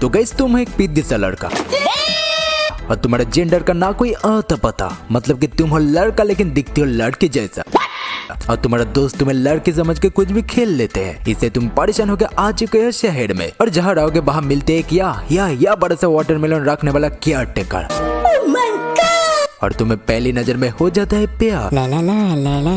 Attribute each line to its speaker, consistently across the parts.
Speaker 1: तो गाइस तुम एक पीदी सा लड़का और तुम्हारा जेंडर का ना कोई आता पता, मतलब कि तुम हो लड़का लेकिन दिखते हो लड़की जैसा। और तुम्हारा दोस्त तुम्हें लड़की समझ के कुछ भी खेल लेते हैं। इससे तुम परेशान होकर आ चुके हो शहर में और जहाँ रहोगे वहाँ मिलते एक या बड़ा सा वाटरमेलन रखने वाला केयर टेकर और तुम्हें पहली नजर में हो जाता है प्यार।
Speaker 2: ला ला ला ला ला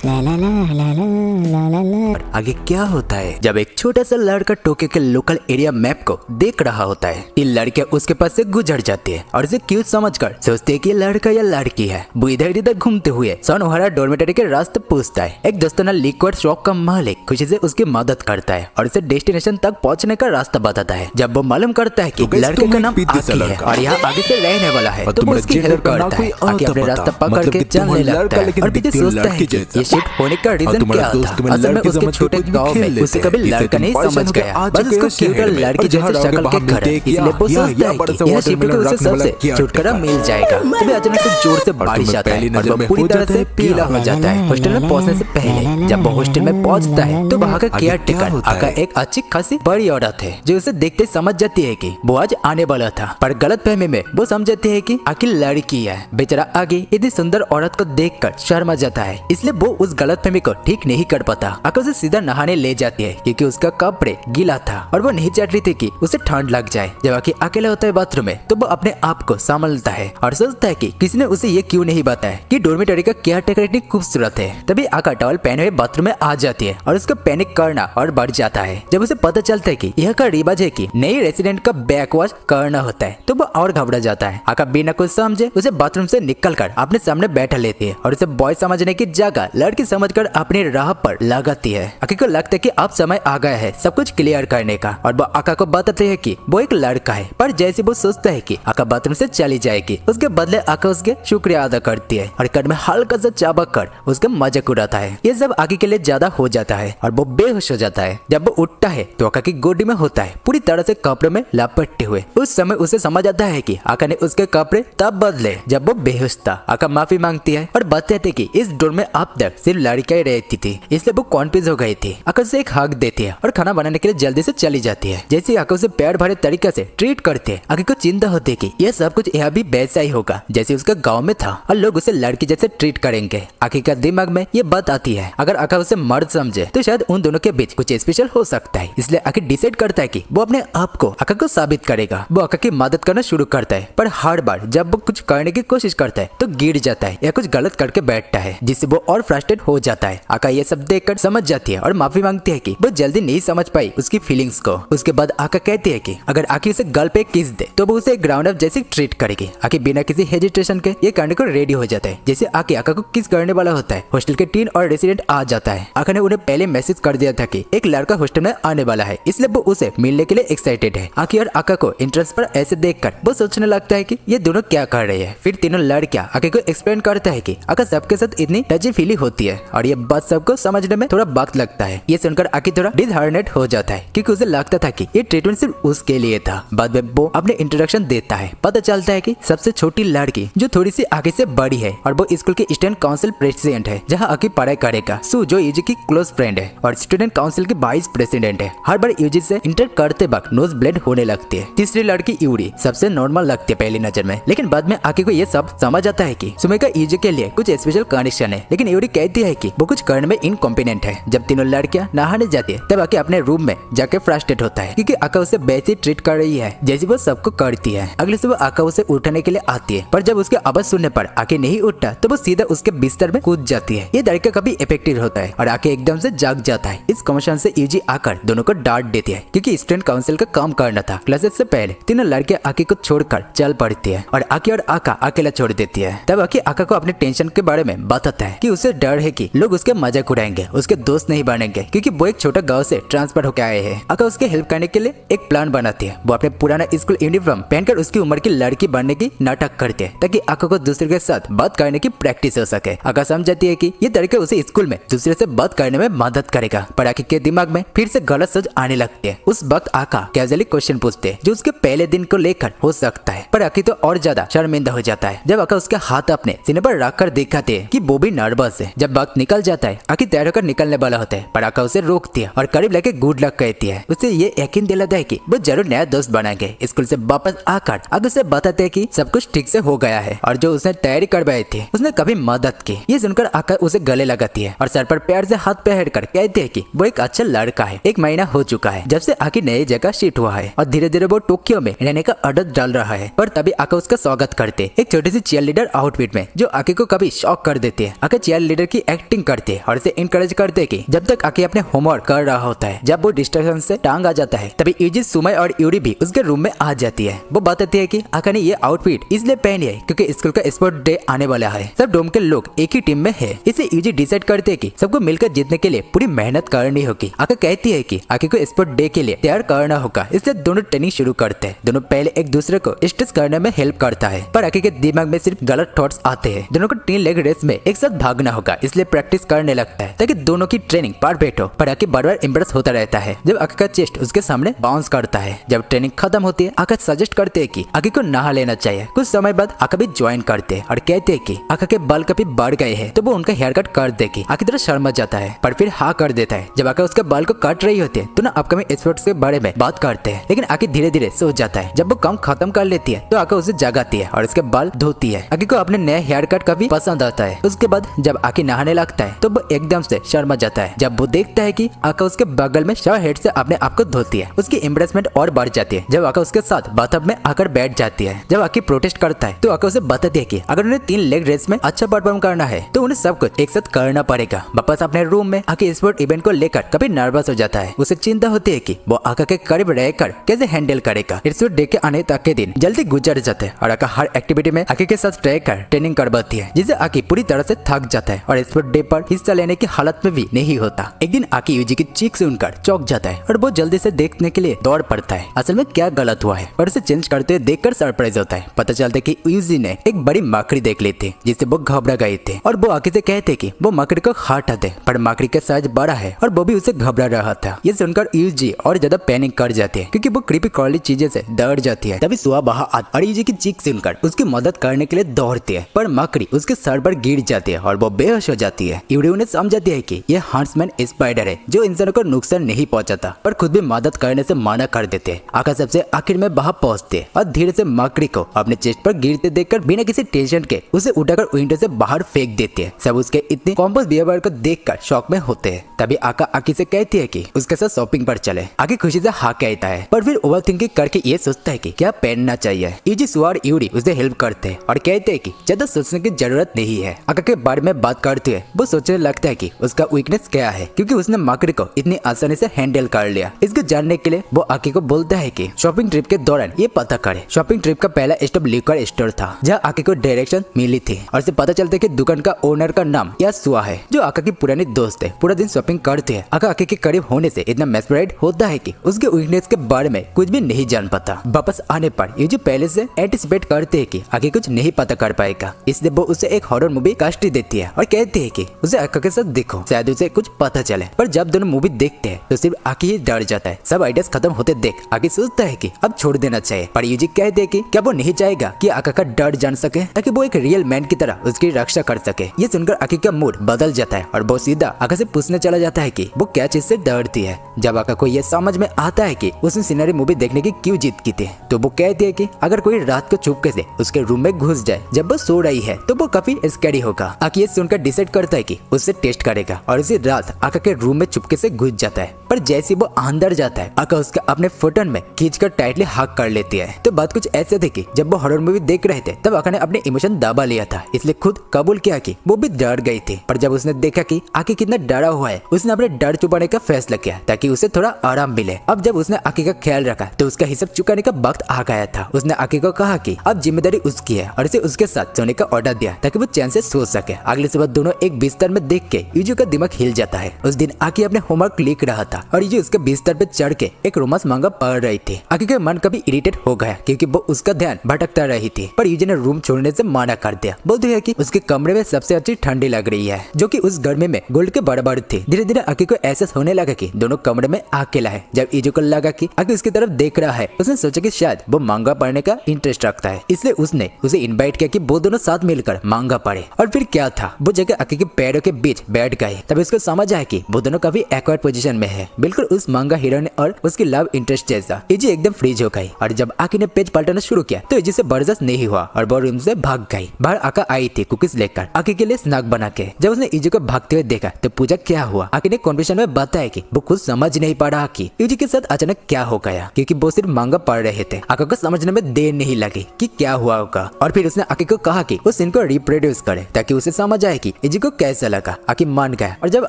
Speaker 2: ला ला ला ला ला ला।
Speaker 1: आगे क्या होता है जब एक छोटा सा लड़का टोक्यो के लोकल एरिया मैप को देख रहा होता है। ये लड़कियां उसके पास से गुजर जाती है और इसे क्यूट समझकर सोचते है कि ये लड़का या लड़की है। वो इधर इधर घूमते हुए सोनोहारा डॉर्मेटरी के रास्ते पूछता है। एक दोस्ताना लिक्विड शॉप का मालिक खुशी से उसकी मदद करता है और उसे डेस्टिनेशन तक पहुंचने का रास्ता बताता है। जब वो मालूम करता है कि लड़के का नाम आकी है और यहाँ आगे से रहने वाला है तो वो उसकी हेल्प करता है। आगे अपने रास्ता पकड़ के चलने लगता है और पीछे सोचता है कि ये शिफ्ट होने का रीजन क्या था। असल में उसके छोटे गांव में उसे कभी लड़का नहीं समझ गया, बस उसको क्यूट लड़की जैसी शक्ल के घर, इसलिए वो सोचता है कि यह शिफ्ट को उसे सबसे छुटकारा मिल जाएगा। तभी अचानक से जोर से बारिश आता है और वो पूरी तरह से पीला हो जाता है। हॉस्टल में पहुंचने से पहले जब वो हॉस्टल में पहुंचता है तो वहाँ का केयर टेकर आका एक अच्छी खासी बड़ी औरत है जो उसे देखते समझ जाती है कि वो आज आने वाला था, पर गलतफहमी में वो समझती है कि आखिर लड़की है। बेचारा आगे इतनी सुंदर औरत को देखकर शर्मा जाता है, इसलिए वो उस गलतफहमी को ठीक नहीं कर पाता। आका उसे सीधा नहाने ले जाती है क्योंकि उसका कपड़े गीला था और वो नहीं चाहती थी कि उसे ठंड लग जाए। जब आके अकेला होता है बाथरूम में तो वो अपने आप को संभालता है और सोचता है कि किसी ने उसे ये क्यों नहीं बताया कि डॉर्मेटरी का केयर टेकर इतनी खूबसूरत है। तभी आका टॉवल पहने हुए बाथरूम में आ जाती है और उसका पैनिक करना और बढ़ जाता है। जब उसे पता चलता है कि यह का रिवाज है कि नई रेसिडेंट का बैक वॉश करना होता है तो वो और घबरा जाता है। आका बिना कुछ समझे उसे बाथरूम से निकलकर अपने सामने बैठा लेती है और उसे बॉय समझने की जगह लड़की समझकर अपनी राह पर लगाती है। आका को लगता है कि अब समय आ गया है सब कुछ क्लियर करने का और वो आका को बताते है कि वो एक लड़का है। पर जैसे वो सोचता है कि आका बाथरूम से चली जाएगी उसके बदले आका उसके शुक्रिया अदा करती है और कट में हल्का सा चाबक कर उसका मजाक उड़ाता है। ये सब आगे के लिए ज्यादा हो जाता है और वो बेहोश हो जाता है। जब वो उठता है तो आका की गोदी में होता है पूरी तरह से कपड़े में लपेटे हुए। उस समय उसे समझ आता है कि आका ने उसके कपड़े तब बदले जब वो बेहोश था। आका माफी मांगती है और बताते कि इस डोर में अब तक सिर्फ लड़कियां रहती थी, इसलिए वो कॉन्फ्यूज हो गई थी। आका से एक हक देती है और खाना बनाने के लिए जल्दी से चली जाती है। जैसे आका उसे प्यार भरे तरीके से ट्रीट करते हैं, आका को चिंता होती है कि यह सब कुछ यहाँ भी वैसा ही होगा जैसे उसका गांव में था और लोग उसे लड़की जैसे ट्रीट करेंगे। आका का दिमाग में ये बात आती है अगर आका उसे मर्द समझे तो शायद उन दोनों के बीच कुछ स्पेशल हो सकता है। इसलिए आका डिसाइड करता है कि वो अपने आप को आका को साबित करेगा। वो आका की मदद करना शुरू करता है पर हर बार जब वो कुछ करने की कोशिश करता है तो गिर जाता है या कुछ गलत करके बैठता है जिससे वो और फ्रस्ट्रेट हो जाता है। आका ये सब देखकर समझ जाती है और माफी मांगती है कि वो जल्दी नहीं समझ पाई उसकी फीलिंग्स को। उसके बाद आका कहती है कि अगर आकी उसे गल पे किस दे तो वो उसे ग्राउंड अप जैसे ट्रीट करेगी। आकी बिना किसी हेजिटेशन के ये करने को रेडी हो जाता है। जैसे आके आका को किस करने वाला होता है हॉस्टल के टीन और रेसिडेंट आ जाता है। आका ने उन्हें पहले मैसेज कर दिया था कि एक लड़का हॉस्टल में आने वाला है, इसलिए वो उसे मिलने के लिए एक्साइटेड है। आकी और आका को इंटरेस्ट पर ऐसे देखकर वो सोचने लगता है कि ये दोनों क्या कर रहे हैं। फिर तीनों लड़कियां आके को एक्सप्लेन करता है कि आका सबके साथ इतनी टची फीली होती है और ये बात सबको समझने में थोड़ा वक्त लगता है। ये सुनकर आकी थोड़ा डिसहार्टेड हो जाता है क्योंकि उसे लगता था कि ये ट्रीटमेंट सिर्फ उसके लिए था। बाद में वो अपने इंट्रोडक्शन देता है। पता चलता है कि सबसे छोटी लड़की जो थोड़ी सी आगे से बड़ी है और वो स्कूल की स्टूडेंट काउंसिल प्रेसिडेंट है जहाँ आकी पढ़ाई करेगा। सू जो यूजी की क्लोज फ्रेंड है और स्टूडेंट काउंसिल की वाइस प्रेसिडेंट है। हर बार यूजी से इंटर करते वक्त नोज ब्लेड होने लगती है। तीसरी लड़की यूरी सबसे नॉर्मल लगती है पहली नजर में, लेकिन बाद में आकी को ये सब समझ आता है कि सुमे का यूजी के लिए कुछ स्पेशल कनेक्शन है। लेकिन यूरी कहती है कि वो कुछ करने में इनकॉम्पिटेंट है। जब तीनों लड़कियां नहाने जाती है तब आके अपने रूम में जाके फ्रस्ट्रेट होता है क्योंकि आका उसे वैसे ट्रीट कर रही है जैसे वो सबको करती है। अगले सुबह आका उसे उठाने के लिए आती है पर जब उसके आवाज सुनने पर आके नहीं उठता तो वो सीधा उसके बिस्तर में कूद जाती है। ये तरीका काफी इफेक्टिव होता है और आके एकदम से जाग जाता है। इस कमीशन से यूजी आकर दोनों को डांट देती है क्योंकि स्टूडेंट काउंसिल का काम करना था। क्लासेस से पहले तीनों लड़कियां आके को छोड़कर चल पड़ती है और आके और आका अकेला छोड़ देती है। तब आके आका को अपने टेंशन के बारे में बताता है कि उसे डर है कि लोग उसके मजाक उड़ाएंगे, उसके दोस्त नहीं बनेंगे क्योंकि वो एक छोटा गांव से ट्रांसफर होकर आए हैं। आका उसके हेल्प करने के लिए एक प्लान बनाती है। वो अपने पुराना स्कूल यूनिफॉर्म पहनकर उसकी उम्र की लड़की बनने की नाटक करती है ताकि आका को दूसरे के साथ बात करने की प्रैक्टिस हो सके। आका समझती है कि ये तरीका उसे स्कूल में दूसरे से बात करने में मदद करेगा। पर आके के दिमाग में फिर से गलत सोच आने लगती है। उस वक्त आका कैजुअली क्वेश्चन पूछते हैं जो उसके पहले दिन को लेकर हो सकता है, पर आकी तो और ज्यादा शर्मिंदा हो जाता है। है। जब आका उसका हाथ अपने सीने पर रख कर दिखाते है कि वो भी नर्वस है। जब वक्त निकल जाता है, आकी तैयार होकर निकलने वाला होता है, पर आका उसे रोकती है और करीब लेके गुड लक कहती है। उसे ये यकीन दिलाता है कि वो जरूर नया दोस्त बनाएंगे। स्कूल से वापस आकर आगे उसे बताते हैं कि सब कुछ ठीक से हो गया है और जो उसने तैयारी करवाई थी उसने कभी मदद की। ये सुनकर आका उसे गले लगाती है और सर पर प्यार से हाथ पहन कर कहती है कि वो एक अच्छा लड़का है। 1 महीना हो चुका है जब से आकी नई जगह शिफ्ट हुआ है और धीरे धीरे वो टोक्यो में रहने का आदत डाल रहा है। पर तभी आका उसका स्वागत करते एक छोटी सी चीयर लीडर आउटफिट में, जो आकी को कभी शॉक कर देती है। आका चीयर लीडर की एक्टिंग करते हैं और इसे इनकरेज करते हैं कि जब तक आकी अपने होमवर्क कर रहा होता है, जब वो डिस्ट्रैक्शन से टांग आ जाता है, तभी यूजी, सुमय और यूरी भी उसके रूम में आ जाती है। वो बताती है कि आका ने ये आउटफिट इसलिए पहनी है क्योंकि स्कूल का स्पोर्ट डे आने वाला है। सब डोम के लोग एक ही टीम में है। इसे यूजी डिसाइड करते हैं कि सबको मिलकर जीतने के लिए पूरी मेहनत करनी होगी। आका कहती है कि आकी को स्पोर्ट डे के लिए तैयार करना होगा, इसलिए दोनों ट्रेनिंग शुरू करते हैं। दोनों पहले एक दूसरे को स्ट्रेस करने में हेल्प करता है, पर आकी के दिमाग में सिर्फ गलत थॉट्स आते हैं। दोनों को 3 लेग रेस में एक साथ भागना होगा, इसलिए प्रैक्टिस करने लगता है ताकि दोनों की ट्रेनिंग परफेक्ट हो। पर आकी बार बार इम्प्रेस होता रहता है जब आका का चेस्ट उसके सामने बाउंस करता है। जब ट्रेनिंग खत्म होती है, आका सजेस्ट करते हैं कि आकी को नहा लेना चाहिए। कुछ समय बाद आका भी ज्वाइन करते हैं और कहते हैं कि आका के बाल काफी बढ़ गए हैं तो वो उनका हेयर कट कर देगी। आकी तरह शर्मा जाता है पर फिर हाँ कर देता है। जब आका उसके बाल को काट रही होती है तो ना अपकमिंग स्पोर्ट्स के बारे में बात करते हैं, लेकिन आकी धीरे धीरे सो जाता है। जब वो काम खत्म कर लेती है तो आका उसे जगाती है और उसके बाल धोती है। आकी को अपने नए हेयर कट काफी पसंद आता है। उसके बाद जब आकी नहाने लगता है तो वो एकदम से शर्मा जाता है। जब वो देखता है कि आका उसके बगल में शावर हेड से अपने आप को धोती है, उसकी एम्बरेसमेंट और बढ़ जाती है। जब आका उसके साथ बाथटब में आकर बैठ जाती है। जब आकी प्रोटेस्ट करता है तो आका उसे बताती है कि अगर उन्हें 3 लेग रेस में अच्छा परफॉर्म करना है तो उन्हें सब कुछ एक साथ करना पड़ेगा। वापस अपने रूम में आकी स्पोर्ट इवेंट को लेकर काफी नर्वस हो जाता है। उसे चिंता होती है कि वो आका के करीब रहकर कैसे हैंडल करेगा। स्पोर्ट डे के आने तक के दिन जल्दी गुजर जाते हैं और आका हर एक्टिविटी में आकी के साथ रहकर ट्रेनिंग करवाती है, जिससे आकी पूरी तरह से थक जाता है और स्पोर्ट डे पर हिस्सा लेने की हालत में भी नहीं होता। एक दिन आकी यूजी की चीख सुनकर चौंक जाता है और वो जल्दी से देखने के लिए दौड़ पड़ता है। असल में क्या गलत हुआ है और उसे चेंज करते हुए देखकर सरप्राइज होता है। पता चलता है कि यूजी ने एक बड़ी मकड़ी देख ली थी जिससे वो घबरा गए थे और वो आकी से कहते कि वो मकड़ी को हटा दे, पर मकड़ी का साइज बड़ा है और वो भी उसे घबरा रहा था। ये सुनकर यूजी और ज्यादा पैनिक कर जाती है क्योंकि वो क्रीपी क्रॉली चीजें से डर जाती है। तभी सुआ बाहर आती और यूजी की चीख सुनकर उसकी मदद करने के लिए दौड़ती है, पर मकड़ी उसके सर पर गिर जाती है और वो बेहोश हो जाती है। यूरी उन्हें समझाती है कि ये हंट्समैन स्पाइडर है जो इंसानों को नुकसान नहीं पहुंचाता, पर खुद भी मदद करने से मना कर देते हैं। आका सबसे आखिर में वहां पहुंचते हैं और धीरे से मकड़ी को अपने चेस्ट पर गिरते देखकर बिना किसी टेंशन के उसे उठाकर विंडो से बाहर फेंक देती है। सब उसके इतने कॉम्पोज बिहेवियर को देखकर शॉक में होते हैं। तभी आका आकी से कहती है कि उसके साथ शॉपिंग पर चले। आकी खुशी से हाँ कहता है, पर फिर ओवर थिंकिंग करके ये सोचता है कि क्या पहनना चाहिए। यूजी, सुआ और यूरी उसे हेल्प करते हैं और कहते हैं कि ज्यादा सोचने की जरूरत नहीं है। आका के बारे में बात करते हुए वो सोचने लगता है कि उसका वीकनेस क्या है, क्योंकि उसने मकड़ी को इतनी आसानी से हैंडल कर लिया। इसको जानने के लिए वो आकी को बोलता है कि शॉपिंग ट्रिप के दौरान ये पता करे। शॉपिंग ट्रिप का पहला स्टॉप लिक्वर स्टोर था जहाँ आकी को डायरेक्शन मिली थी और इसे पता चलता है कि दुकान का ओनर का नाम यासुआ है जो आका की पुरानी दोस्त है। पूरा दिन शॉपिंग करते हैं। आका आकी के करीब होने से इतना मेस्मराइज होता है कि उसके वीकनेस के बारे में कुछ भी नहीं जान पाता। वापस आने पर यूजी पहले से एंटिसिपेट करते हैं कि आकी कुछ नहीं पता कर पाएगा, इसलिए वो उसे एक हॉरर मूवी कास्टी देती है और कहती है कि उसे आका के साथ देखो, शायद उसे कुछ पता चले। पर जब दोनों मूवी देखते हैं तो सिर्फ आकी ही डर जाता है। सब आइडियाज खत्म होते देख आकी सोचता है कि अब छोड़ देना चाहिए, पर यूजी कहते हैं कि क्या वो नहीं चाहेगा कि आका का डर जान सके ताकि वो एक रियल मैन की तरह उसकी रक्षा कर सके। ये सुनकर आकी का मूड बदल जाता है और वो सीधा आका से पूछने चला जाता है कि वो क्या चीज से डरती है। जब आका को ये समझ में आता है कि उसने सिनेरी मूवी देखने की क्यों जीत की थी, तो वो कहती है कि अगर कोई रात को चुपके से उसके रूम में घुस जाए जब वो सो रही है तो वो काफी स्कैरी होगा। आकी ये सुनकर डिसाइड करता है कि उससे टेस्ट करेगा और इसी रात आका के रूम में चुपके से घुस जाता है। पर जैसे वो अंदर जाता है आका उसका अपने फुटन में खींचकर टाइटली हक कर लेती है। तो बात कुछ ऐसे थी कि जब वो हॉरर मूवी देख रहे थे तब आका ने अपने इमोशन दबा लिया था, इसलिए खुद कबूल किया कि वो भी डर गई थी। पर जब उसने देखा कि आकी कितना डरा हुआ है, उसने अपने डर छुपाने का फैसला किया ताकि उसे थोड़ा आराम मिले। अब जब उसने आकी का ख्याल रखा तो उसका हिसाब चुकाने का वक्त आ गया था। उसने आकी को कहा कि अब जिम्मेदारी उसकी है और इसे उसके साथ सोने का ऑर्डर दिया ताकि वो चैन से सो सके। अगली सुबह दोनों एक बिस्तर में देख के यूजी का दिमाग हिल जाता है। उस दिन आकी अपने होमवर्क लिख रहा था और यूजी उसके बिस्तर पे चढ़ के एक रोमांस मांगा पढ़ रही थी। आकी का मन कभी इरिटेट हो गया क्योंकि वो उसका ध्यान भटकता रही थी, पर यूजी ने रूम छोड़ने से मना कर दिया। बोलती है कि उसके कमरे में सबसे अच्छी ठंडी लग रही है, जो कि उस गर्मी में गोल्ड के बराबर थी। धीरे धीरे आकी को एहसास होने लगा कि दोनों कमरे में अकेला है। जब यूजी को लगा कि आकी उसकी तरफ देख रहा है, उसने सोचा कि शायद वो मांगा पढ़ने का इंटरेस्ट रखता है, इसलिए उसने उसे इनवाइट किया कि वो दोनों साथ मिलकर मांगा पढ़े। और फिर क्या था, वो जगह आके के पैरों के बीच बैठ गए। तभी उसको समझ आया कि वो दोनों काफी एक्वायर्ड पोजीशन में है, बिल्कुल उस मांगा हीरोइन और उसकी लव इंटरेस्ट जैसा। इजी एकदम फ्रीज हो गई और जब आके ने पेज पलटना शुरू किया तो इजी से बर्दाश्त नहीं हुआ और वो रूम से भाग गई। बाहर आका आई थी कुकीज लेकर आके के लिए स्नैक बना के। जब उसने इजी को भागते हुए देखा तो पूछा क्या हुआ। आके ने कॉन्वर्सेशन में बताया कि वो खुद समझ नहीं पा रहा कि इजी के साथ अचानक क्या हो गया, क्योंकि वो सिर्फ मांगा पढ़ रहे थे। आका को समझने में देर नहीं लगी कि क्या हुआ होगा और फिर उसने आके को कहा कि उस सीन को रिप्रोड्यूस करे ताकि उसे समझ आए कि इजी को कैसा लगा। आके मान गया और जब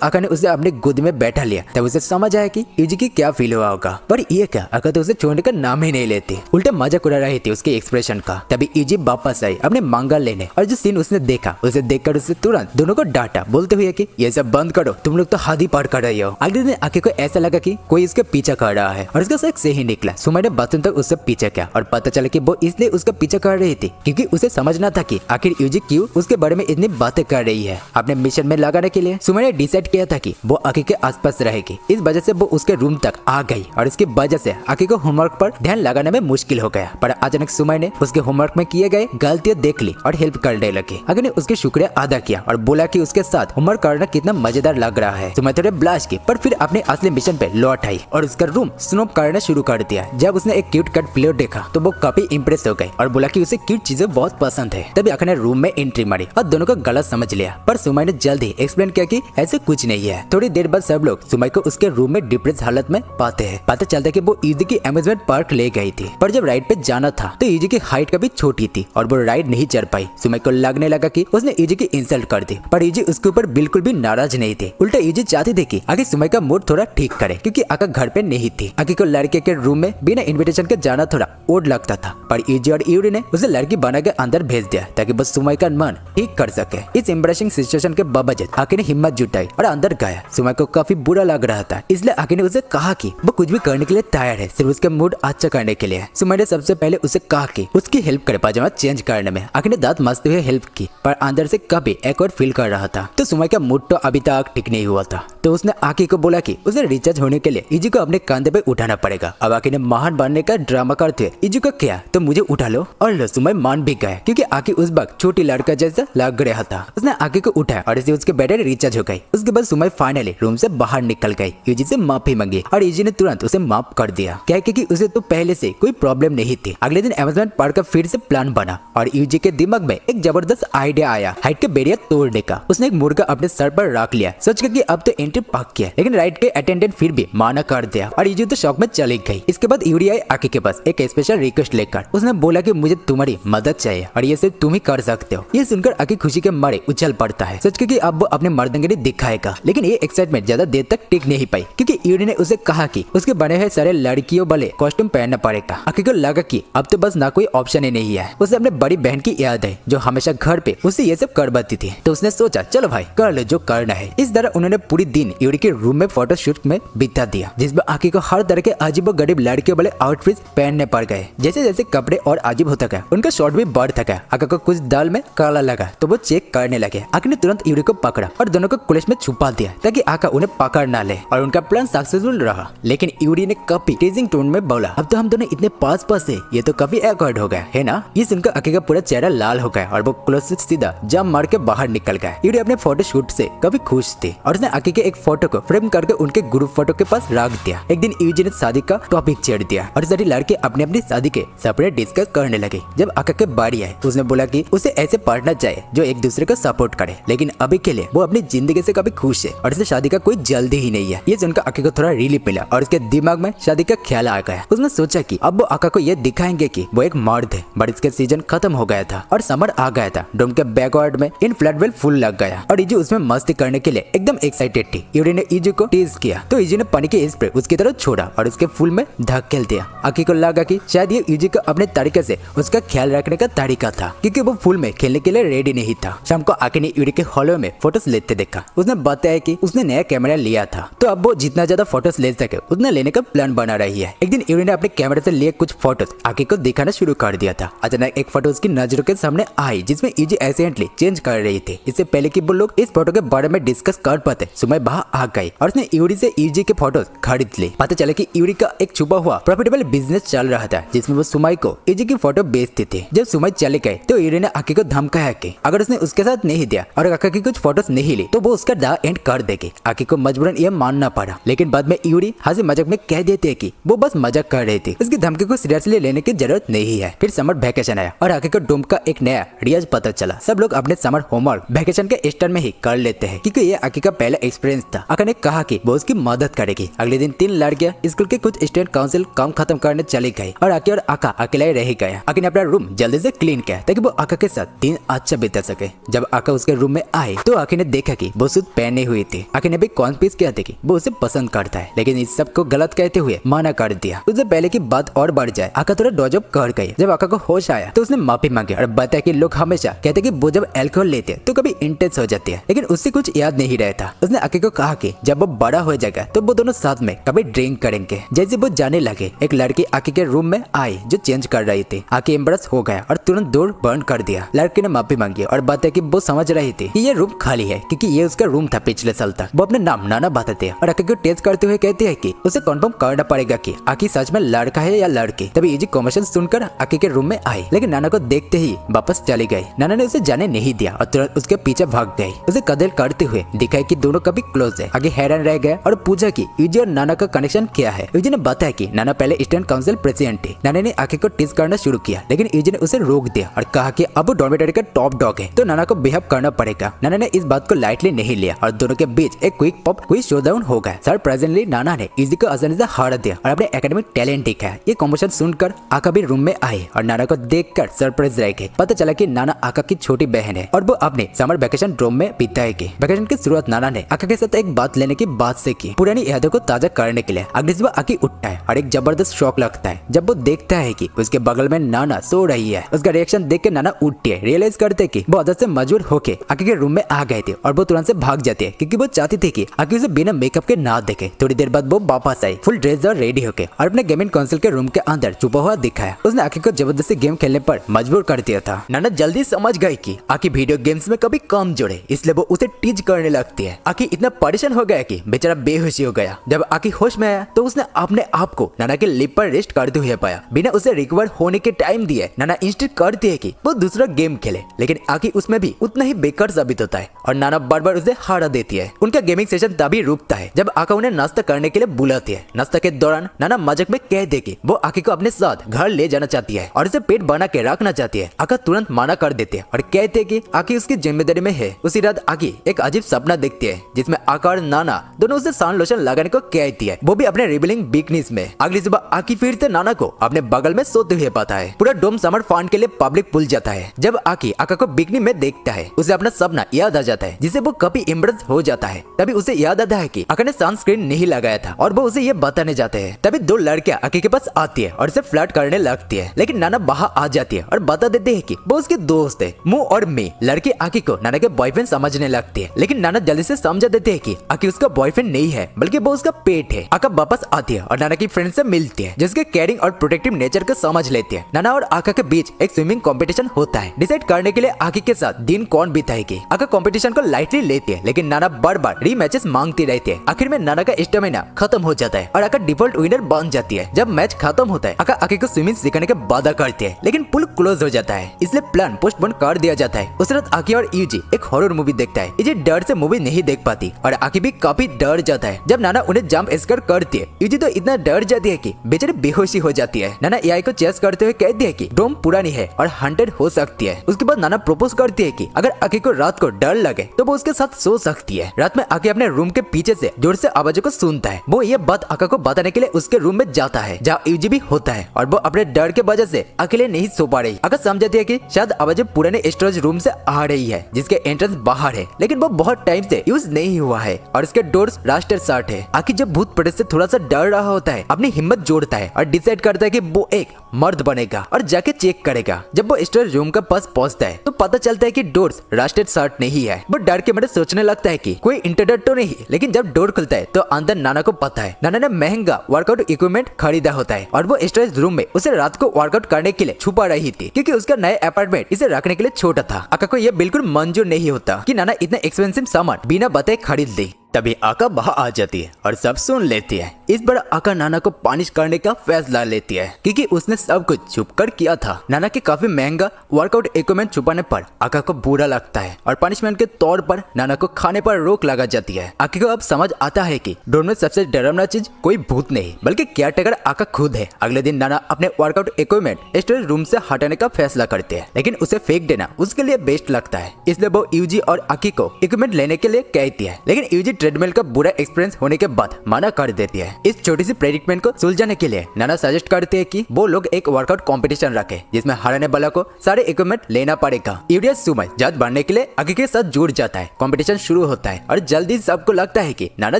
Speaker 1: आका ने उसे अपने गोद में बैठा लिया तब उसे समझ आया कि इजी की क्या फील हुआ होगा। पर ये क्या, आका तो उसे छोड़ने का नाम ही नहीं लेती, उल्टा मजाक उड़ा रही थी उसके एक्सप्रेशन का। तभी इजी वापस आई अपने मांगा लेने और जो सीन उसने देखा उसे देखकर उसे तुरंत दोनों को डांटा, बोलते हुए कि ये सब बंद करो, तुम लोग तो हद ही पार कर रही हो। अगले दिन आके को ऐसा लगा कि कोई उसके पीछा कर रहा है और उसका शक सही निकला। सुमय ने बाथरूम तक उससे पीछा किया और पता चला कि वो इसलिए उसका पीछा कर रही थी क्योंकि उसे समझना था कि आखिर यूजी क्यों उसके बारे में इतनी बातें कर रही है। अपने मिशन में लगाने के लिए सुमय ने डिसाइड किया था कि वो आके के आसपास रहेगी। इस वजह से वो उसके रूम तक आ गई और इसकी वजह से आके को होमवर्क पर ध्यान लगाने में मुश्किल हो गया। पर अचानक सुमय ने उसके होमवर्क में किए गए गलतियां देख ली और हेल्प करने लगी। आगे ने उसके शुक्रिया अदा किया और बोला कि उसके साथ होमवर्क करना कितना मजेदार लग रहा है। सुमय थोड़े ब्लाश की पर फिर अपने असली मिशन पे लौट आई और उसका रूम स्नोप करना शुरू कर दिया। जब उसने एक क्यूट कट प्लेट देखा तो वो काफी इंप्रेस हो गई और बोला कि उसे क्यूट चीजें बहुत पसंद है। तभी आखिर ने रूम में एंट्री मारी और दोनों को गलत समझ लिया, पर सुमय ने जल्द ही एक्सप्लेन किया कि ऐसे कुछ नहीं है। थोड़ी देर बाद सब लोग सुमय को उसके रूम में डिप्रेस हालत में पाते हैं। पता चलता है कि वो इजी की अम्यूजमेंट पार्क ले गई थी, पर जब राइड पे जाना था तो इजी की हाइट काफी छोटी थी और वो राइड नहीं चढ़ पाई। सुमय को लगने लगा कि उसने इजी की इंसल्ट कर दी, पर इजी उसके ऊपर बिल्कुल भी नाराज नहीं थे। उल्टा इजी चाहती थी कि आगे सुमय का मूड थोड़ा ठीक करे क्योंकि आका घर पे नहीं थी। आगे को लड़के के रूम में बिना इन्विटेशन के जाना थोड़ा ओड लगता था, पर इजी और यूरी ने उसे लड़की बना के अंदर भेज दिया ताकि बस सुमय का मन ठीक कर सके। इस एम्बैरेसिंग सिचुएशन के बावजूद आके ने हिम्मत जुटाई और अंदर गया। सुमय को काफी बुरा लग रहा था, इसलिए आके ने उसे कहा कि वो कुछ भी करने के लिए तैयार है, सिर्फ उसके मूड अच्छा करने के लिए। सुमय ने सबसे पहले उसे कहा कि उसकी हेल्प करे पाजामा चेंज करने में। आके ने दांत मसते हुए हेल्प की, पर अंदर से काफी एक्वर्ड फील कर रहा था। तो सुमय का मूड तो अभी तक ठीक नहीं हुआ था, तो उसने आके को बोला कि उसे रिचार्ज होने के लिए इजी को अपने कंधे पे उठाना पड़ेगा। अब आके ने महान बनने का ड्रामा करते हुए इजी को किया तो मुझे उठा लो, और लो सुमय मान भी गया क्योंकि आके उस वक्त छोटी लड़का जैसा लग रहा था। उसने आके को उठाया और इसे उसके बैटरी रिचार्ज हो गई। उसके बाद सुमय फाइनली रूम से बाहर निकल गई। यूजी से माफी मांगी और यूजी ने तुरंत उसे माफ कर दिया, क्या कि उसे तो पहले से कोई प्रॉब्लम नहीं थी। अगले दिन अमेजमेंट पार्क का फिर से प्लान बना और यूजी के दिमाग में एक जबरदस्त आइडिया आया हाइट के बैरियर तोड़ने का। उसने एक मुर्गा अपने सर पर रख लिया, सोच के कि अब तो एंट्री पक किया, लेकिन राइड के अटेंडेंट फिर भी माना कर दिया और यूजी तो शॉक में चली गई। इसके बाद यूरी आई आके के पास एक स्पेशल रिक्वेस्ट लेकर। उसने बोला कि मुझे तुम्हारी मदद चाहिए और ये सिर्फ तुम ही कर सकते हो। ये सुनकर आके खुशी के मारे उछल पड़ता है, सोच के कि अब वो अपने मर्दंगिरी दिखाएगा। लेकिन ये एक्साइटमेंट ज्यादा देर तक टिक नहीं पाई क्योंकि यूरी ने उसे कहा कि उसके बने हुए सारे लड़कियों वाले कॉस्ट्यूम पहनना पड़ेगा। आके को लगा कि अब तो बस ना कोई ऑप्शन ही नहीं है। उसे अपने बड़ी बहन की याद है जो हमेशा घर पे उसे ये सब करवाती थी, तो उसने सोचा चलो भाई कर लो जो करना है। इस तरह उन्होंने पूरी दिन यूरी के रूम में फोटो शूट में बिता दिया, जिसमें आके को हर तरह के अजीब गरीब लड़कियों वाले आउटफिट पहनने पड़ गए। जैसे जैसे कपड़े और अजीब होता गया उनका शॉट भी बढ़ता गया। आके को कुछ दाल में काला लगा तो वो चेक करने लगे। आके ने तुरंत यूरी को पकड़ा और दोनों को कुलेश में छुपा दिया ताकि आका उन्हें पकड़ ना ले, और उनका प्लान सक्सेसफुल रहा। लेकिन यूरी ने काफी टीजिंग टोन में बोला अब तो हम दोनों इतने पास पास है, ये तो काफी एक्वर्ड हो गया है ना। ये सुनकर आके का पूरा चेहरा लाल हो गया और वो क्लोज से सीधा जंप मार के बाहर निकल गया। यूरी अपने फोटो शूट से काफी खुश थी और उसने आके के एक फोटो को फ्रेम करके उनके ग्रुप फोटो के पास रख दिया। एक दिन यूजी ने शादी का टॉपिक छेड़ दिया और सारी लड़के अपने अपनी शादी के सपने डिस्कस करने लगे। जब आका के बारी आए उसने बोला कि उसे ऐसे पार्टनर चाहिए जो एक दूसरे को सपोर्ट करे, लेकिन अभी के लिए वो अपनी जिंदगी से काफी खुश है और इसे शादी का कोई जल्दी ही नहीं है। ये सुनकर आका को थोड़ा रिलीफ मिला और उसके दिमाग में शादी का ख्याल आ गया। उसने सोचा कि अब वो आका को ये दिखाएंगे कि वो एक मर्द है। बट इसके सीजन खत्म हो गया था और समर आ गया था। डोम के बैकवर्ड में इन फ्लड फुल लग गया और इजू उसमें मस्ती करने के लिए एकदम एक्साइटेड थी। यूरी ने इजू को टीज किया तो इजू ने पानी के स्प्रे उसकी तरफ छोड़ा और उसके फूल में धकेल दिया। आकी को लगा कि शायद ये इजू को अपने तरीके से उसका ख्याल रखने का तरीका था क्योंकि वो फूल में खेलने के लिए रेडी नहीं था। शाम को आकी ने यूरी के हॉलो में फोटोज लेते देखा। उसने बताया कि उसने नया कैमरा लिया था तो अब वो जितना ज्यादा फोटोज ले सके उतना लेने का प्लान बना रही है। एक दिन यूरी ने अपने कैमरे से लिए कुछ फोटोज आकी को दिखाना शुरू कर दिया था। अचानक एक फोटो उसकी नजरों के सामने आई जिसमें इजी एक्सीडेंटली चेंज कर रही थी। इससे पहले कि वो लोग इस फोटो के बारे में डिस्कस कर पाते सुमय बाहर आ गई और उसने यूरी से इजी के फोटोज खरीद ली। पता चला कि यूरी का एक छुपा हुआ प्रॉफिटेबल बिजनेस चल रहा था जिसमें वो सुमय को इजी की फोटो बेचती थी। जब सुमय चले गए तो यूरी ने आकी को धमकाया कि अगर उसने उसके साथ नहीं दिया और आका की कुछ फोटोज नहीं ली तो वो उसका दा एंड कर देगी। आकी को मजबूरन यह मानना पड़ा, लेकिन बाद में यूरी हंसी मजाक में कह देती है कि वो बस मजाक कर रही थी, उसकी धमकी को सीरियसली लेने की जरूरत नहीं है। फिर समर वेकेशन आया और आकी को डोम का एक नया रियाज पता चला। सब लोग अपने समर होमवर्क वेकेशन के स्टार्ट में ही कर लेते हैं क्योंकि ये आकी का पहला एक्सपीरियंस था। आका ने कहा कि वो उसकी मदद करेगी। अगले दिन 3 लड़कियां स्कूल के कुछ स्टूडेंट काउंसिल काम खत्म करने चली गई और आकी और आका अकेला ही रह गया। आकी ने अपना रूम जल्दी से क्लीन किया ताकि वो आका के साथ दिन अच्छा बिता सके। जब आका उसके रूम में आए तो आकी ने देखा कि वो सूट पहने हुई थी। आकी ने भी कॉन्फ्रेंस किया था कि वो उसे पसंद करता है, लेकिन इस सब को गलत कहते हुए मना कर दिया। उससे पहले की बात और बढ़ जाए, आका थोड़ा डोजअप कर गई। जब आका को होश आया तो उसने माफी मांगी और बताया कि लोग हमेशा कहते कि वो जब अल्कोहल लेते हैं तो कभी इंटेंस हो जाती है, लेकिन उससे कुछ याद नहीं रहता। उसने आकी को कहा कि जब वो बड़ा हो जाएगा तो वो दोनों साथ में कभी ड्रिंक करेंगे। जैसे वो जाने लगे, एक लड़की आकी के रूम में आई जो चेंज कर रही थी। आकी एम्बरेस हो गया और तुरंत डोर बंद कर दिया। लड़की ने माफी मांगी और बताया कि वो समझ रही थी कि ये रूम खाली है क्योंकि ये उसका रूम था पिछले साल तक। वो अपने नाम नाना बताते हैं और आकी को टेस्ट करते हुए कहते हैं कि उसे कंफर्म करना पड़ेगा कि आकी सच में लड़का है या लड़की। तभी इजी कॉम्बिनेशन सुनकर आकी के रूम में आई, लेकिन नाना को देखते ही वापस चली गई। नाना ने उसे जाने नहीं दिया और तुरंत उसके पीछे भाग गई। उसे कदल करते हुए दिखाई कि दोनों कभी क्लोज है। आगे हैरान रह गया और पूछा कि यूजी और नाना का कनेक्शन क्या है। यूजी ने बताया कि नाना पहले स्टूडेंट काउंसिल प्रेसिडेंट थे। नाना ने आकी को टीज करना शुरू किया, लेकिन यूजी ने उसे रोक दिया और कहा कि अब वो डॉर्मेटरी का टॉप डॉग है तो नाना को बिहेव करना पड़ेगा। नाना ने इस बात को लाइटली नहीं लिया और दोनों के बीच एक क्विक पॉप क्विज शोडाउन हो गया। सरप्राइजिंगली नाना ने यूजी को आसानी से हरा दिया और अपने एकेडमिक टैलेंट दिखाया। ये कॉम्बिनेशन सुनकर आका भी रूम में आए और नाना को देखकर सरप्राइज रह गए। पता चला कि नाना आका की छोटी बहन है और वो अपने समर वेकेशन ड्रोम में बिताएगी। वेकेशन की शुरुआत नाना ने आका के साथ एक बात लेने की बात से की, पुरानी यादों को ताजा करने के लिए। अगली सुबह आकी उठता है और एक जबरदस्त शॉक लगता है जब वो देखता है कि उसके बगल में नाना सो रही है। उसका रिएक्शन देख के नाना उठती है, रियलाइज करते कि वो आदत से मजबूर होके आकी के रूम में आ गए थे और वो तुरंत से भाग जाती है क्योंकि वो चाहती थी कि आकी उसे बिना मेकअप के ना देखे। थोड़ी देर बाद वो वापस आई फुल ड्रेस और रेडी होके और अपने गेमिंग काउंसिल के रूम के अंदर छुपा हुआ दिखाया। उसने आकी को जबरदस्ती गेम खेलने पर मजबूर कर दिया था। नाना जल्दी समझ गई कि आकी वीडियो गेम्स में कभी कम जुड़े, इसलिए वो उसे टीज करने लगती है। आकी इतना परेशान हो गया कि बेचारा बेहोशी हो गया। जब आकी होश में आया तो उसने अपने आप को नाना के लिप पर रेस्ट करते हुए पाया। बिना उसे रिकवर होने के टाइम दिए नाना इंस्टेंट करती है कि वो दूसरा गेम खेले, लेकिन आकी उसमें भी उतना ही बेकार साबित होता है और नाना बार बार उसे हरा देती है। उनका गेमिंग सेशन तभी रुकता है जब आका उन्हें नाश्ता करने के लिए बुलाती है। नाश्ता के दौरान नाना मजाक में कह दे कि वो आकी को अपने साथ घर ले जाना चाहती है और उसे पेट बना के रखना चाहती है। आका तुरंत मना कर देते हैं और कहते हैं कि आकी उसकी जिम्मेदारी में है। उसी रात आकी एक अजीब सपना देखती है जिसमें आका और नाना दोनों उसे सन लोशन लगाने को कहती है, वो भी अपने रिबलिंग वीकनेस में। अगली सुबह आकी फिर से नाना को अपने बगल में सोते हुए पाता है। पूरा डोम समर फन के लिए पब्लिक भूल जाता है। जब आकी आका को बिकनी में देखता है उसे अपना सपना याद आ जाता है जिसे वो कभी इम्प्रेस हो जाता है। तभी उसे याद आता है कि आका ने सनस्क्रीन नहीं लगाया था और वो उसे ये बताने जाते हैं। तभी 2 लड़कियां आकी के पास आती है और उसे फ्लर्ट करने लगती है, लेकिन नाना बाहर आ जाती है और बता देते हैं कि वो उसके दोस्त है। मुंह और मी लड़की आकी को नाना के बॉयफ्रेंड समझने लगती है, लेकिन नाना जल्दी से समझा देते हैं कि आकी उसका बॉयफ्रेंड नहीं है बल्कि वो उसका पेट है। आका वापस आती है और नाना की फ्रेंड से मिलती है जिसके केयरिंग और प्रोटेक्टिव नेचर को समझ लेती है। नाना और आका के बीच एक स्विमिंग कंपटीशन होता है। डिसाइड करने के लिए आकी के साथ दिन कौन बिताएगी। आका कंपटीशन को लाइटली लेती है, लेकिन नाना बार बार रीमैचेस मांगती रहती है। आखिर में नाना का स्टेमिना खत्म हो जाता है और आका डिफॉल्ट विनर बन जाती है। जब मैच खत्म होता है आका आकी को स्विमिंग सिखाने के वादा करती है, लेकिन पुल क्लोज हो जाता है इसलिए प्लान पोस्टपोन कर दिया जाता है। उस रात आकी और यूजी एक हॉरर मूवी देखता है। यूजी डर से मूवी नहीं देख पाती और आकी भी काफी डर जाता है। जब नाना उन्हें जंप स्केयर करती है यूजी तो इतना डर जाती है कि बेचारी बेहोशी हो जाती है। नाना एआई को चेस करते हुए कहती है कि डोम पुरानी है और हंटेड हो सकती है। उसके बाद नाना प्रपोज करती है कि अगर आकी को रात को डर लगे तो वो उसके साथ सो सकती है। रात में आकी अपने रूम के पीछे से जोर से आवाजों को सुनता है। वो ये बात आका को बताने के लिए उसके रूम में जाता है जहाँ यूजी भी होता है और वो अपने डर के वजह से अकेले नहीं सो पा रही। आका समझती है कि शायद आवाजें पुराने स्टोरेज रूम से आ रही है जिसके एंट्रेंस बाहर है, लेकिन वो बहुत टाइम से यूज नहीं हुआ है और इसके डोर्स रास्टर साट है। आकी जब भूत प्रेत से थोड़ा सा डर रहा होता है अपनी हिम्मत जोड़ता है और डिसाइड करता है कि वो एक मर्द बनेगा और जाके चेक करेगा। जब वो स्टोरेज रूम के पास पहुंचता है तो पता चलता है कि डोर्स रास्टेड शर्ट नहीं है। वो डर के मारे सोचने लगता है कि कोई इंटरनेट तो नहीं, लेकिन जब डोर खुलता है तो अंदर नाना को पता है नाना ने महंगा वर्कआउट इक्विपमेंट खरीदा होता है और वो स्टोरेज रूम में उसे रात को वर्कआउट करने के लिए छुपा रही थी क्योंकि उसका नया अपार्टमेंट इसे रखने के लिए छोटा था। आका को यह बिल्कुल मंजूर नहीं होता कि नाना इतना एक्सपेंसिव सामान बिना बताए खरीद ले। तभी आका वहाँ आ जाती है और सब सुन लेती है। इस बार आका नाना को पनिश करने का फैसला लेती है क्योंकि उसने सब कुछ छुप कर किया था। नाना के काफी महंगा वर्कआउट इक्विपमेंट छुपाने पर आका को बुरा लगता है और पनिशमेंट के तौर पर नाना को खाने पर रोक लगा जाती है। आका को अब समझ आता है कि ड्रोन में सबसे डरावना चीज कोई भूत नहीं बल्कि केयरटेकर आका खुद है। अगले दिन नाना अपने वर्कआउट इक्विपमेंट स्टोरेज रूम से हटाने का फैसला करते हैं, लेकिन उसे फेंक देना उसके लिए बेस्ट लगता है। इसलिए वो यूजी और आकी को इक्विपमेंट लेने के लिए कहती है, लेकिन यूजी ट्रेडमिल का बुरा एक्सपीरियंस होने के बाद मना कर देती है। इस छोटी सी प्रेडिक्टमेंट को सुलझाने के लिए नाना सजेस्ट करते हैं कि वो लोग एक वर्कआउट कंपटीशन रखे जिसमें हारने वाला को सारे इक्विपमेंट लेना पड़ेगा। यूरिया सुमय जात बढ़ने के लिए आकी के साथ जुड़ जाता है। कंपटीशन शुरू होता है और जल्दी सबको लगता है कि नाना